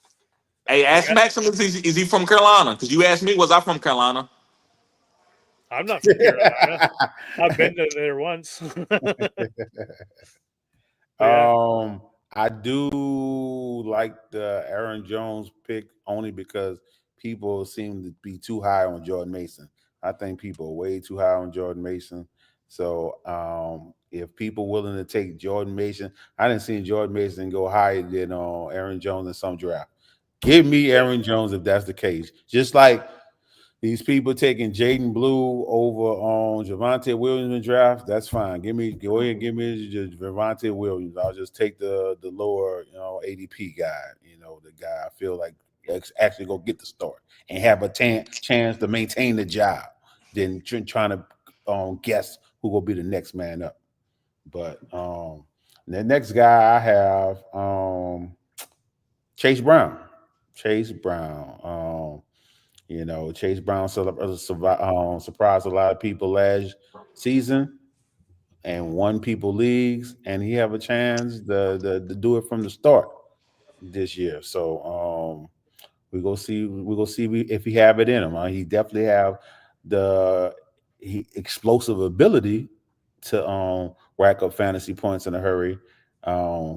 C: Hey, ask Maximus, is he from Carolina? Because you asked me, was I from Carolina?
B: I'm not from Carolina. I've been there once.
A: Yeah. I do like the Aaron Jones pick only because people seem to be too high on Jordan Mason. I think people are way too high on Jordan Mason. So if people willing to take Jordan Mason, I didn't see Jordan Mason go higher than Aaron Jones in some draft. Give me Aaron Jones if that's the case. Just like these people taking Jaden Blue over on Javonte Williams in draft, that's fine. Go ahead and give me Javonte Williams. I'll just take the lower, ADP guy, the guy I feel like actually go get the start and have a chance to maintain the job than trying to guess who will be the next man up. But the next guy I have, Chase Brown. Chase Brown surprised a lot of people last season and won people leagues, and he have a chance to do it from the start this year. So we go see if he have it in him. He definitely have the explosive ability to rack up fantasy points in a hurry.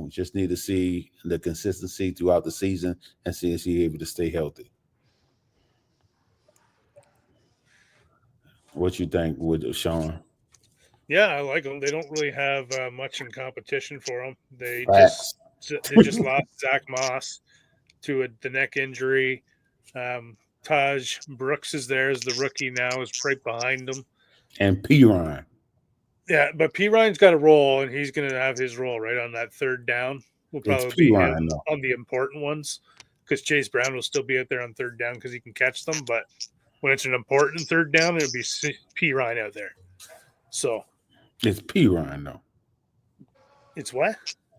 A: Just need to see the consistency throughout the season and see if he's able to stay healthy. What you think with Sean?
B: Yeah, I like them. They don't really have much in competition for them. They
A: Facts.
B: just lost Zach Moss. to the neck injury. Taj Brooks is there as the rookie now, is right behind him.
A: And Piron.
B: Yeah, but P. Ryan's got a role, and he's going to have his role right on that third down. Will
A: It's
B: probably be
A: Piron,
B: him
A: though.
B: on the important ones because Chase Brown will still be out there on third down because he can catch them. But when it's an important third down, it'll be P. Ryan out there. So
A: It's Piron, though.
B: it's what?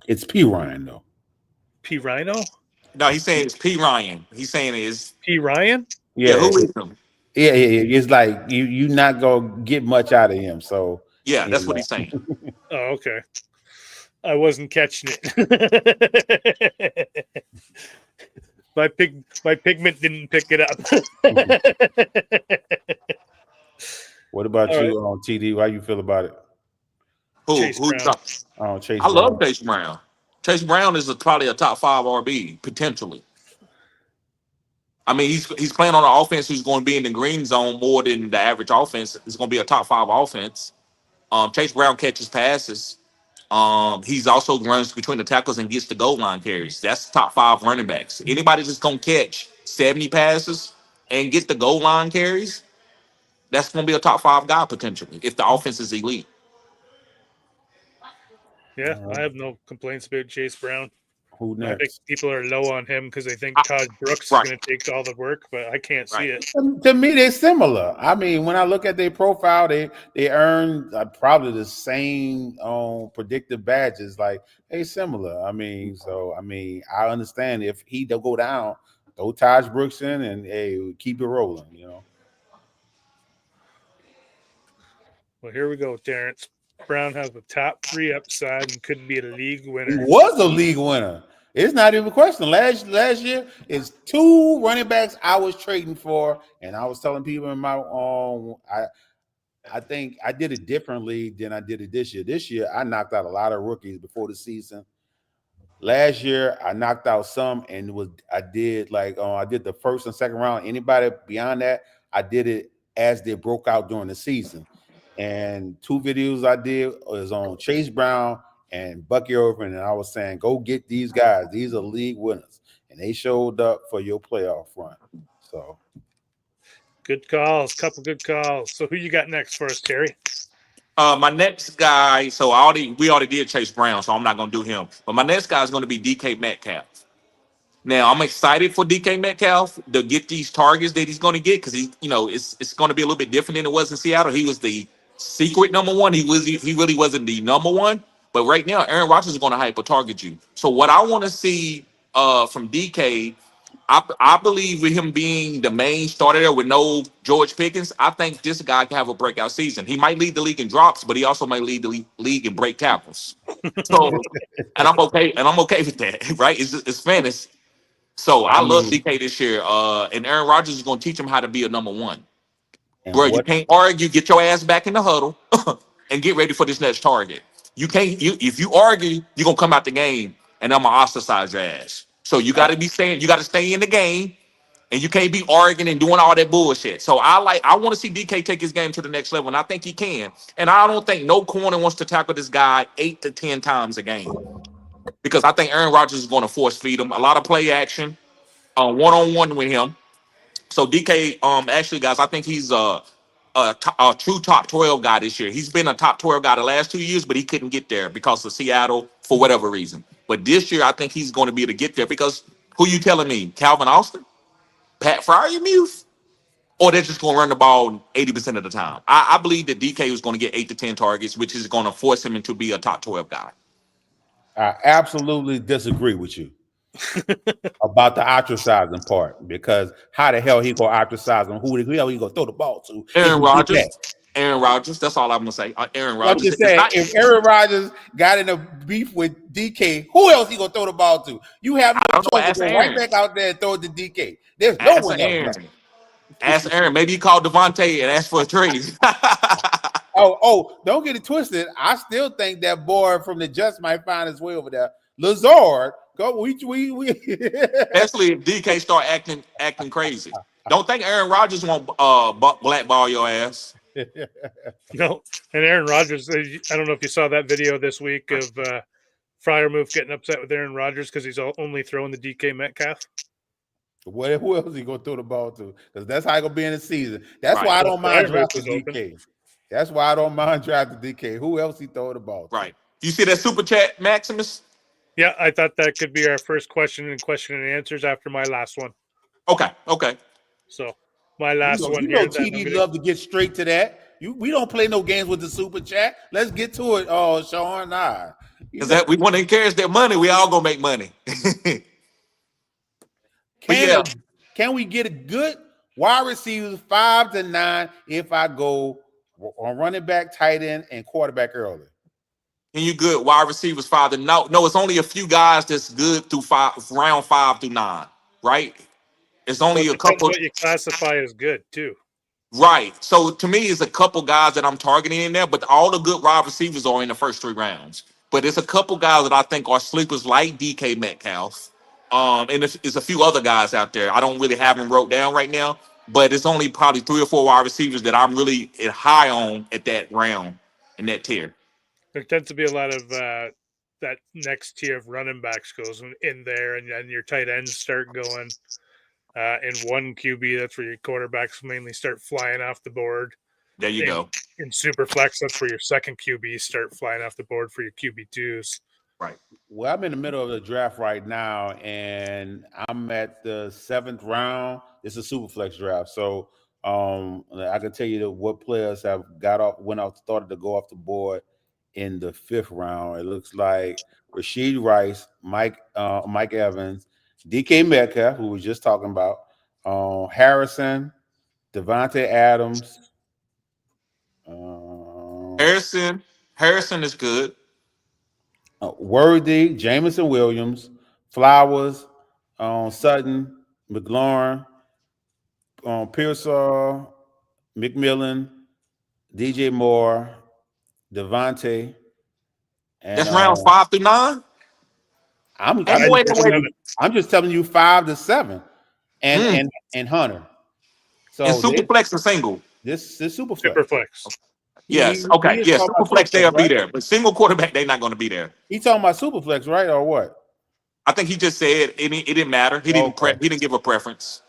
A: It's Piron, though.
B: P. Rhino?
C: No, he's saying it's P. Ryan. He's saying it's
B: P. Ryan?
C: yeah. Who is him?
A: Yeah. It's like you not gonna get much out of him. So
C: Yeah, that's what he's saying.
B: Oh, okay. I wasn't catching it. My pigment didn't pick it up.
A: What about
B: All
A: you on TD? How you feel about it?
B: Chase
C: Who's
B: Brown.
A: Chase
C: I love
A: Brown.
C: Chase Brown. Chase Brown is probably a top 5 RB potentially. I mean, he's playing on an offense who's going to be in the green zone more than the average offense. It's going to be a top 5 offense. Chase Brown catches passes. He's also runs between the tackles and gets the goal line carries. That's top 5 running backs. Anybody that's going to catch 70 passes and get the goal line carries, that's going to be a top 5 guy potentially if the offense is elite.
B: Yeah, I have no complaints about Chase Brown.
A: Who
B: I think
A: next?
B: people are low on him because they think Todd Brooks
C: Right.
B: is going to take all the work, but I can't see it.
A: To me, they're similar. I mean, when I look at their profile, they earn probably the same predictive badges. Like they similar. I mean, I understand if he don't go down, throw Taj Brooks in and keep it rolling. You know.
B: Well, here we go, Terrence. Brown has the top 3 upside and could be a league
A: He
B: winner.
A: was a league winner. It's not even a question. Last year, it's 2 running backs I was trading for, and I was telling people in my I think I did it differently than I did it this year. This year, I knocked out a lot of rookies before the season. Last year, I knocked out some, and I did the first and second round. Anybody beyond that, I did it as they broke out during the season. And 2 videos I did was on Chase Brown and Bucky Irvin, and I was saying, go get these guys. These are league winners. And they showed up for your playoff run. So
B: good calls, couple good calls. So who you got next for us, Terry?
C: My next guy, we already did Chase Brown, so I'm not going to do him. But my next guy is going to be DK Metcalf. Now, I'm excited for DK Metcalf to get these targets that he's going to get because it's going to be a little bit different than it was in Seattle. He was the secret number 1. He really wasn't the number 1. But right now, Aaron Rodgers is going to hyper target you. So what I want to see from DK, I believe with him being the main starter there with no George Pickens, I think this guy can have a breakout season. He might lead the league in drops, but he also might lead the league in break tackles. So, and I'm okay with that, right? It's fantasy. So I love DK this year. And Aaron Rodgers is going to teach him how to be a number 1. Bro, you can't argue. Get your ass back in the huddle and get ready for this next target. You can't. If you argue, you're gonna come out the game, and I'm gonna ostracize your ass. So you got to stay in the game, and you can't be arguing and doing all that bullshit. So I want to see DK take his game to the next level, and I think he can. And I don't think no corner wants to tackle this guy 8 to 10 times a game because I think Aaron Rodgers is going to force feed him a lot of play action, one-on-one with him. So DK, actually, guys, I think he's a true top 12 guy this year. He's been a top 12 guy the last 2 years, but he couldn't get there because of Seattle for whatever reason. But this year, I think he's going to be able to get there because who you telling me? Calvin Austin? Pat Fryermuth? Or they're just going to run the ball 80% of the time? I believe that DK was going to get 8 to 10 targets, which is going to force him into be a top 12 guy.
A: I absolutely disagree with you about the ostracizing part because how the hell he gonna ostracize him? Who the hell he gonna throw the ball to?
C: Aaron Rodgers. That's all I'm gonna say. Aaron Rodgers.
A: I'm just saying, if Aaron Rodgers got in a beef with DK, who else he gonna throw the ball to? You have no choice to go right back out there and throw it to DK. There's no one else.
C: Ask Aaron. Maybe he called Devontae and asked for a trade.
A: Oh, don't get it twisted. I still think that boy from the Jets might find his way over there. Lazard, go. We.
C: Especially if DK start acting crazy. Don't think Aaron Rodgers won't blackball your ass.
B: No, and Aaron Rodgers. I don't know if you saw that video this week of Fryermuth getting upset with Aaron Rodgers because he's only throwing the DK Metcalf.
A: Who else he gonna throw the ball to? Because that's how he gonna be in the season. That's
C: Right.
A: why I
B: Well,
A: don't mind
B: Brian hope
A: drafting
B: is open.
A: DK. That's why I don't mind drafting DK. Who else he throw the ball to?
C: Right. You see that super chat, Maximus?
B: Yeah, I thought that could be our first question and answers after my last one.
C: Okay.
B: So my last one
A: You
B: here
A: know
B: that I'm
A: TD
B: gonna
A: love to get straight to that. We don't play no games with the super chat. Let's get to it. Oh, Sean, nah. You
C: Because
A: know,
C: that we want to encourage their money. We all gonna make money. But yeah,
A: can we get a good wide receivers 5 to 9 if I go on running back, tight end, and quarterback early?
C: and you good wide receivers 5 to no, it's only a few guys that's good through round 5 through 9, right? It's
B: well,
C: only
B: it
C: a
B: depends
C: couple.
B: what you classify as good too.
C: Right. So to me, it's a couple guys that I'm targeting in there, but all the good wide receivers are in the first 3 rounds. But it's a couple guys that I think are sleepers like DK Metcalf. And it's a few other guys out there. I don't really have them wrote down right now, but it's only probably 3 or 4 wide receivers that I'm really high on at that round in that tier.
B: There tends to be a lot of that next tier of running backs goes in there, and then your tight ends start going. In one QB, that's where your quarterbacks mainly start flying off the board.
C: There you go.
B: In super flex, that's where your second QB start flying off the board for your QB2s.
C: Right.
A: Well, I'm in the middle of the draft right now, and I'm at the 7th round. It's a super flex draft, so I can tell you that what players have started to go off the board in the 5th round. It looks like Rashid Rice, Mike Evans, DK Metcalf, who we were just talking about, Harrison, Devontae Adams.
C: Harrison is good.
A: Worthy, Jameson Williams, Flowers, Sutton, McLaurin, Pearsall, McMillan, DJ Moore, Devontae, and
C: That's round 5 through 9.
A: I'm
C: Hey,
A: just
C: wait,
A: telling
C: wait.
A: you, I'm just telling you 5 to 7, and Hunter.
C: In
A: So
C: Superflex and single.
A: this is super
B: Super
A: flex.
B: flex.
C: Yes.
A: He
C: Okay.
A: is
C: Yes.
A: talking about
C: Superflex,
A: super flex,
C: they'll be
A: right?
C: there. But single quarterback, they're not going to be there.
A: He talking about super flex, right, or what?
C: I think he just said it didn't matter. He didn't
A: Okay.
C: he didn't give a preference.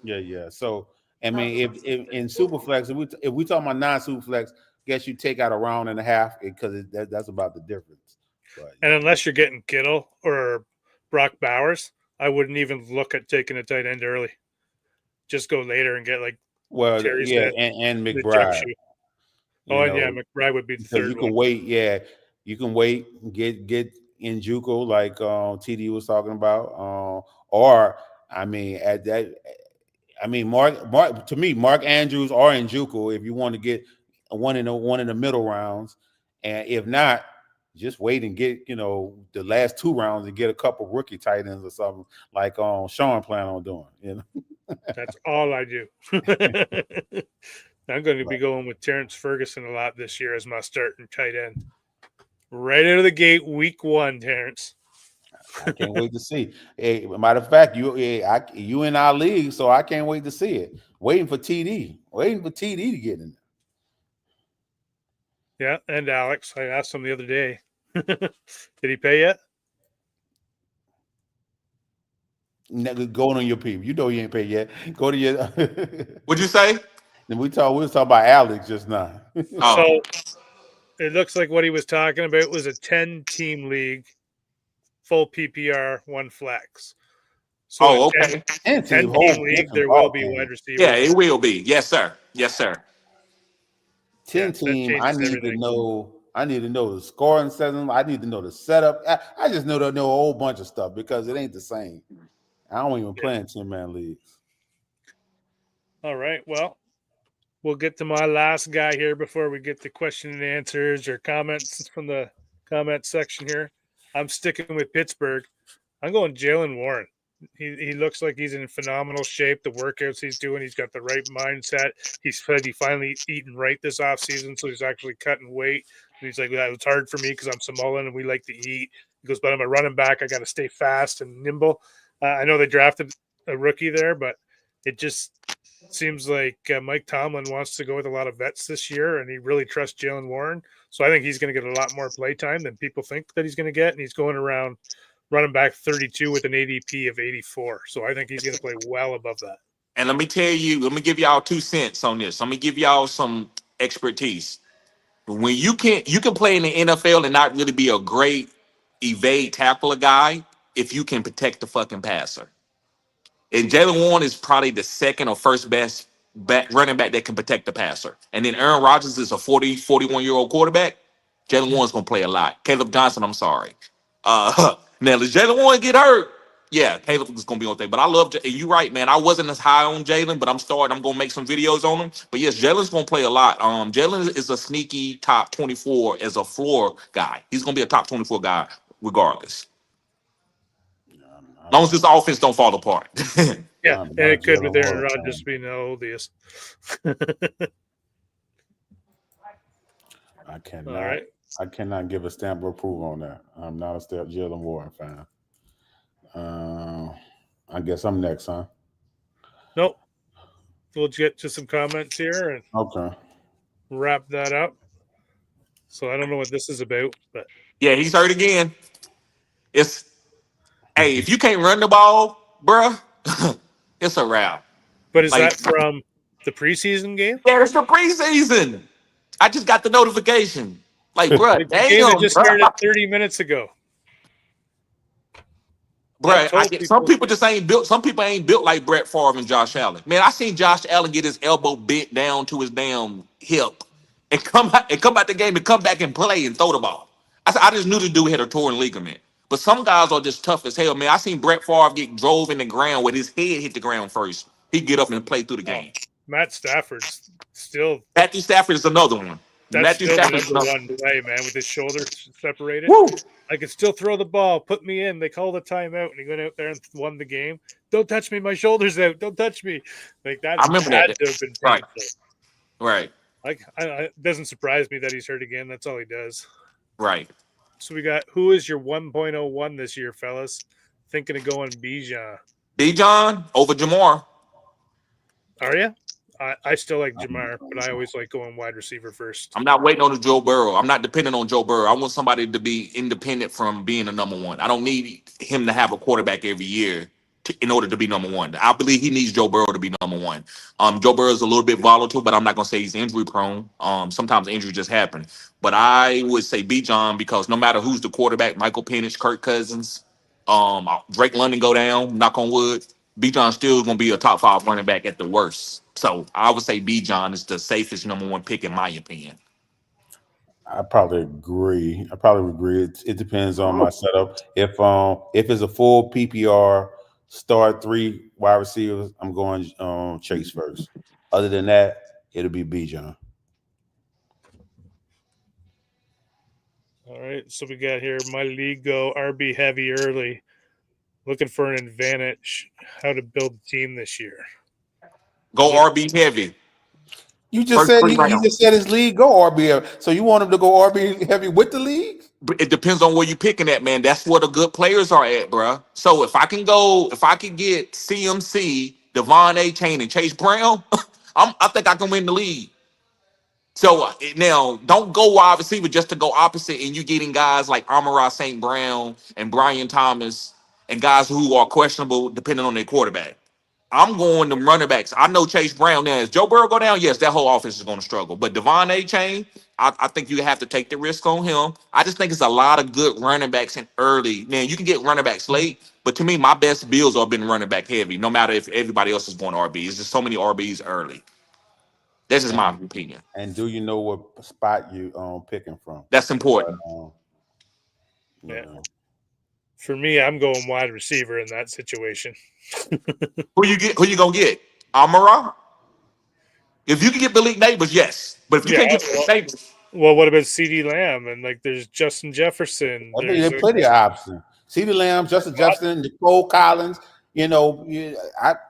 A: Yeah. So I mean, if in superflex, if we talking about non-superflex, guess you take out a round and a half because that's about the difference. But,
B: And unless you're getting Kittle or Brock Bowers, I wouldn't even look at taking a tight end early. Just go later and get like Terry
A: yeah,
B: said,
A: and
B: the jump
A: McBride.
B: shoot. Oh, and yeah, McBride would be the
A: because
B: third
A: you can
B: one.
A: wait. Yeah, you can wait and get in JUCO like TD was talking about, or I mean at that. I mean, Mark to me, Mark Andrews or in JUCO if you want to get one in the middle rounds, and if not, just wait and get the last 2 rounds and get a couple rookie tight ends or something like Sean plan on doing.
B: That's all I do. I'm going to be going with Terrence Ferguson a lot this year as my starting tight end. Right out of the gate, week 1, Terrence.
A: I can't wait to see. Hey, matter of fact, you in our league, so I can't wait to see it. Waiting for TD to get in
B: Yeah, and Alex. I asked him the other day. Did he pay yet?
A: there. Going on your people. You know you ain't paid yet. Go to your.
C: What'd you say?
A: And we was talking about Alex just now.
B: So it looks like what he was talking about was a 10-team league, full PPR, 1 flex. So
C: Okay.
B: 10-team league, there will be wide receivers.
C: Yeah, it will be. Yes, sir.
A: 10 team, I need to know the scoring system. I need to know the setup. I just know a whole bunch of stuff because it ain't the same. I don't even play in 10-man leagues.
B: All right. Well, we'll get to my last guy here before we get to question and answers or comments from the comment section here. I'm sticking with Pittsburgh. I'm going Jaylen Warren. He looks like he's in phenomenal shape. The workouts he's doing, he's got the right mindset. He said he finally eaten right this offseason, so he's actually cutting weight. And he's like, that was hard for me because I'm Samoan and we like to eat. He goes, but I'm a running back. I got to stay fast and nimble. I know they drafted a rookie there, but it just seems like Mike Tomlin wants to go with a lot of vets this year, and he really trusts Jaylen Warren. So I think he's going to get a lot more play time than people think that he's going to get, and he's going around running back 32 with an ADP of 84. So I think he's going to play well above that.
C: And let me tell you, let me give y'all 2 cents on this. Let me give y'all some expertise. When you can play in the NFL and not really be a great evade tackler guy if you can protect the fucking passer. And Jalen Warren is probably the second or first best running back that can protect the passer. And then Aaron Rodgers is a 41-year-old quarterback. Jalen Warren's going to play a lot. Caleb Johnson, I'm sorry. Now, does Jalen Warren get hurt? Yeah, Caleb is going to be on thing. But I love, and you're right, man. I wasn't as high on Jalen, but I'm going to make some videos on him. But yes, Jalen's going to play a lot. Jalen is a sneaky top 24 as a floor guy. He's going to be a top 24 guy regardless. As long as this offense don't fall apart.
B: Yeah, and it could with Aaron Rodgers being the oldest.
A: I cannot.
B: All right.
A: I cannot give a stamp of approval on that. I'm not a Jalen Warren fan. I guess I'm next, huh?
B: Nope. We'll get to some comments here and
A: Okay.
B: wrap that up. So I don't know what this is about, but
C: yeah, he's hurt again. Hey, if you can't run the ball, bruh, it's a wrap.
B: But is that from the preseason game?
C: Yeah, it's the preseason. I just got the notification. Like, bruh,
B: The
C: damn,
B: game that just
C: bruh.
B: started 30 minutes ago.
C: Bruh, some people just ain't built. Some people ain't built like Brett Favre and Josh Allen. Man, I seen Josh Allen get his elbow bent down to his damn hip and come out the game and come back and play and throw the ball. I just knew the dude had a torn ligament. But some guys are just tough as hell, man. I seen Brett Favre get drove in the ground with his head hit the ground first. He get up and play through the game.
B: Matt Stafford's still.
C: Matthew Stafford is another one.
B: That's
C: Matthew
B: still
C: Stafford's
B: the number one play, man, with his shoulder separated.
C: Woo!
B: I can still throw the ball. Put me in. They called a timeout, and he went out there and won the game. Don't touch me. My shoulder's out. Don't touch me. Like that.
C: I remember
B: had
C: that.
B: to have been
C: Right.
B: painful.
C: Right.
B: Like, it doesn't surprise me that he's hurt again. That's all he does.
C: Right.
B: So we got, who is your 1.01 this year, fellas? Thinking of going Bijan.
C: Bijan over Jamar.
B: Are you? I still like Jamar, but I always like going wide receiver first.
C: I'm not waiting on the Joe Burrow. I'm not dependent on Joe Burrow. I want somebody to be independent from being a number one. I don't need him to have a quarterback every year in order to be number one. I believe he needs Joe Burrow to be number one. Joe Burrow is a little bit volatile, but I'm not going to say he's injury prone. Sometimes injuries just happen. But I would say Bijan because no matter who's the quarterback, Michael Penix, Kirk Cousins, Drake London go down, knock on wood, Bijan still going to be a top 5 running back at the worst. So I would say Bijan is the safest number one pick in my opinion.
A: I probably agree. It depends on my setup. If it's a full PPR, start 3 wide receivers, I'm going Chase first. Other than that, it'll be Bijan.
B: All right, so we got here my league go RB heavy early. Looking for an advantage. How to build a team this year.
C: Go RB heavy.
A: You just said he just said his league go RB heavy. So you want him to go RB heavy with the league?
C: It depends on where you're picking at, man. That's where the good players are at, bro. So if I can get CMC, Devon A. Chain, and Chase Brown, I think I can win the league. So now don't go wide receiver just to go opposite, and you're getting guys like Amon-Ra St. Brown and Brian Thomas and guys who are questionable depending on their quarterback. I'm going to running backs. I know Chase Brown now. As Joe Burrow go down, yes, that whole offense is going to struggle. But Devon A. Chain, I think you have to take the risk on him. I just think it's a lot of good running backs in early. Now, you can get running backs late, but to me, my best bills have been running back heavy, no matter if everybody else is going RB. It's just so many RBs early. This is my opinion.
A: And do you know what spot you picking from?
C: That's important.
B: Yeah. For me, I'm going wide receiver in that situation.
C: Who you gonna get? Amon-Ra? If you can get Malik Neighbors, yes. But if you can't get Malik Neighbors,
B: well, what about CD Lamb? And like, there's Justin Jefferson.
A: There's plenty of options. CD Lamb, Justin Jefferson, Nicole Collins. You know, you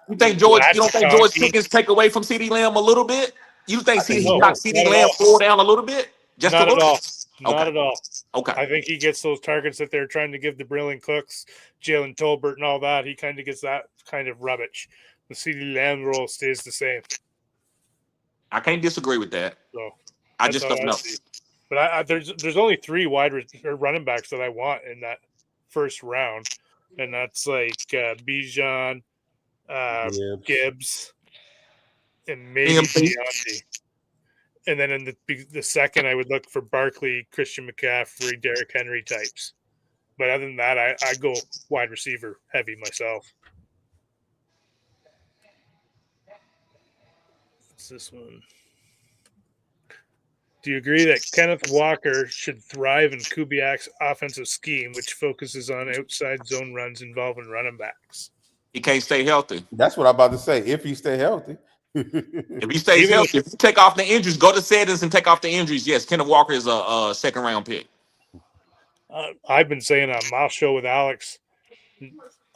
A: don't think George Pickens take away from CD Lamb a little bit? You think CD Lamb fall down a little bit? Just
B: not
A: a little?
B: Not at all.
C: Okay.
B: I think he gets those targets that they're trying to give the Brilliant Cooks, Jalen Tolbert, and all that. He kind of gets that kind of rubbish. The CD Lamb role stays the same.
C: I can't disagree with that.
B: So
C: I just don't know.
B: But there's only 3 running backs that I want in that first round, and that's like Bijan, Gibbs, and maybe Deontay. And then in the second, I would look for Barkley, Christian McCaffrey, Derrick Henry types. But other than that, I go wide receiver heavy myself. What's this one? Do you agree that Kenneth Walker should thrive in Kubiak's offensive scheme, which focuses on outside zone runs involving running backs?
C: He can't stay healthy.
A: That's what I'm about to say. If he stay healthy.
C: If he stays healthy, if you take off the injuries, go to settings and take off the injuries. Yes, Kenneth Walker is a second-round pick.
B: I've been saying on my show with Alex,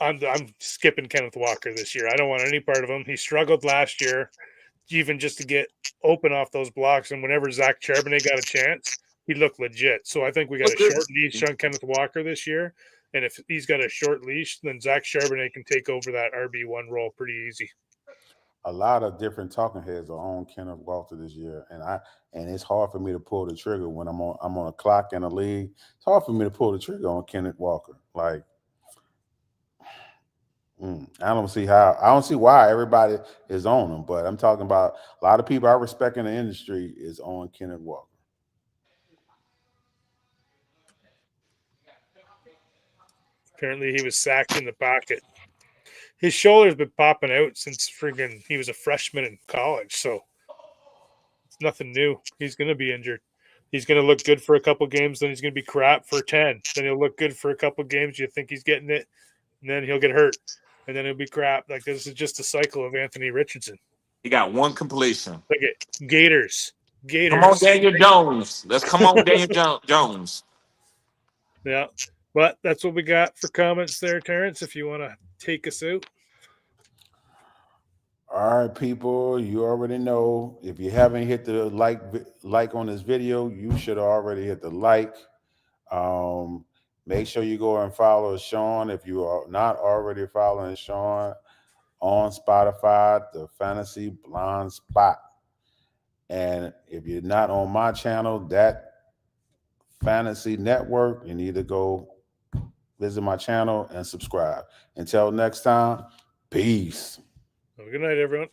B: I'm skipping Kenneth Walker this year. I don't want any part of him. He struggled last year, even just to get open off those blocks. And whenever Zach Charbonnet got a chance, he looked legit. So I think we got a short leash on Kenneth Walker this year. And if he's got a short leash, then Zach Charbonnet can take over that RB1 role pretty easy.
A: A lot of different talking heads are on Kenneth Walker this year, and it's hard for me to pull the trigger when I'm on a clock in a league. It's hard for me to pull the trigger on Kenneth Walker. Like, I don't see why everybody is on him, but I'm talking about a lot of people I respect in the industry is on Kenneth Walker.
B: Apparently, he was sacked in the pocket. His shoulder's been popping out since friggin' he was a freshman in college, so it's nothing new. He's going to be injured. He's going to look good for a couple games, then he's going to be crap for 10. Then he'll look good for a couple games. You think he's getting it, and then he'll get hurt, and then he'll be crap. Like, this is just a cycle of Anthony Richardson.
C: He got one completion.
B: Look at Gators.
C: Come on, Daniel Jones. Let's come on, Daniel Jones.
B: Yeah, but that's what we got for comments there, Terrence, if you want to take us out.
A: All right, people, you already know. If you haven't hit the like on this video, you should already hit the like. Make sure you go and follow Sean if you are not already following Sean on Spotify, the Fantasy Blind Spot. And if you're not on my channel, that Fantasy Network, you need to go visit my channel and subscribe. Until next time, peace.
B: Good night, everyone.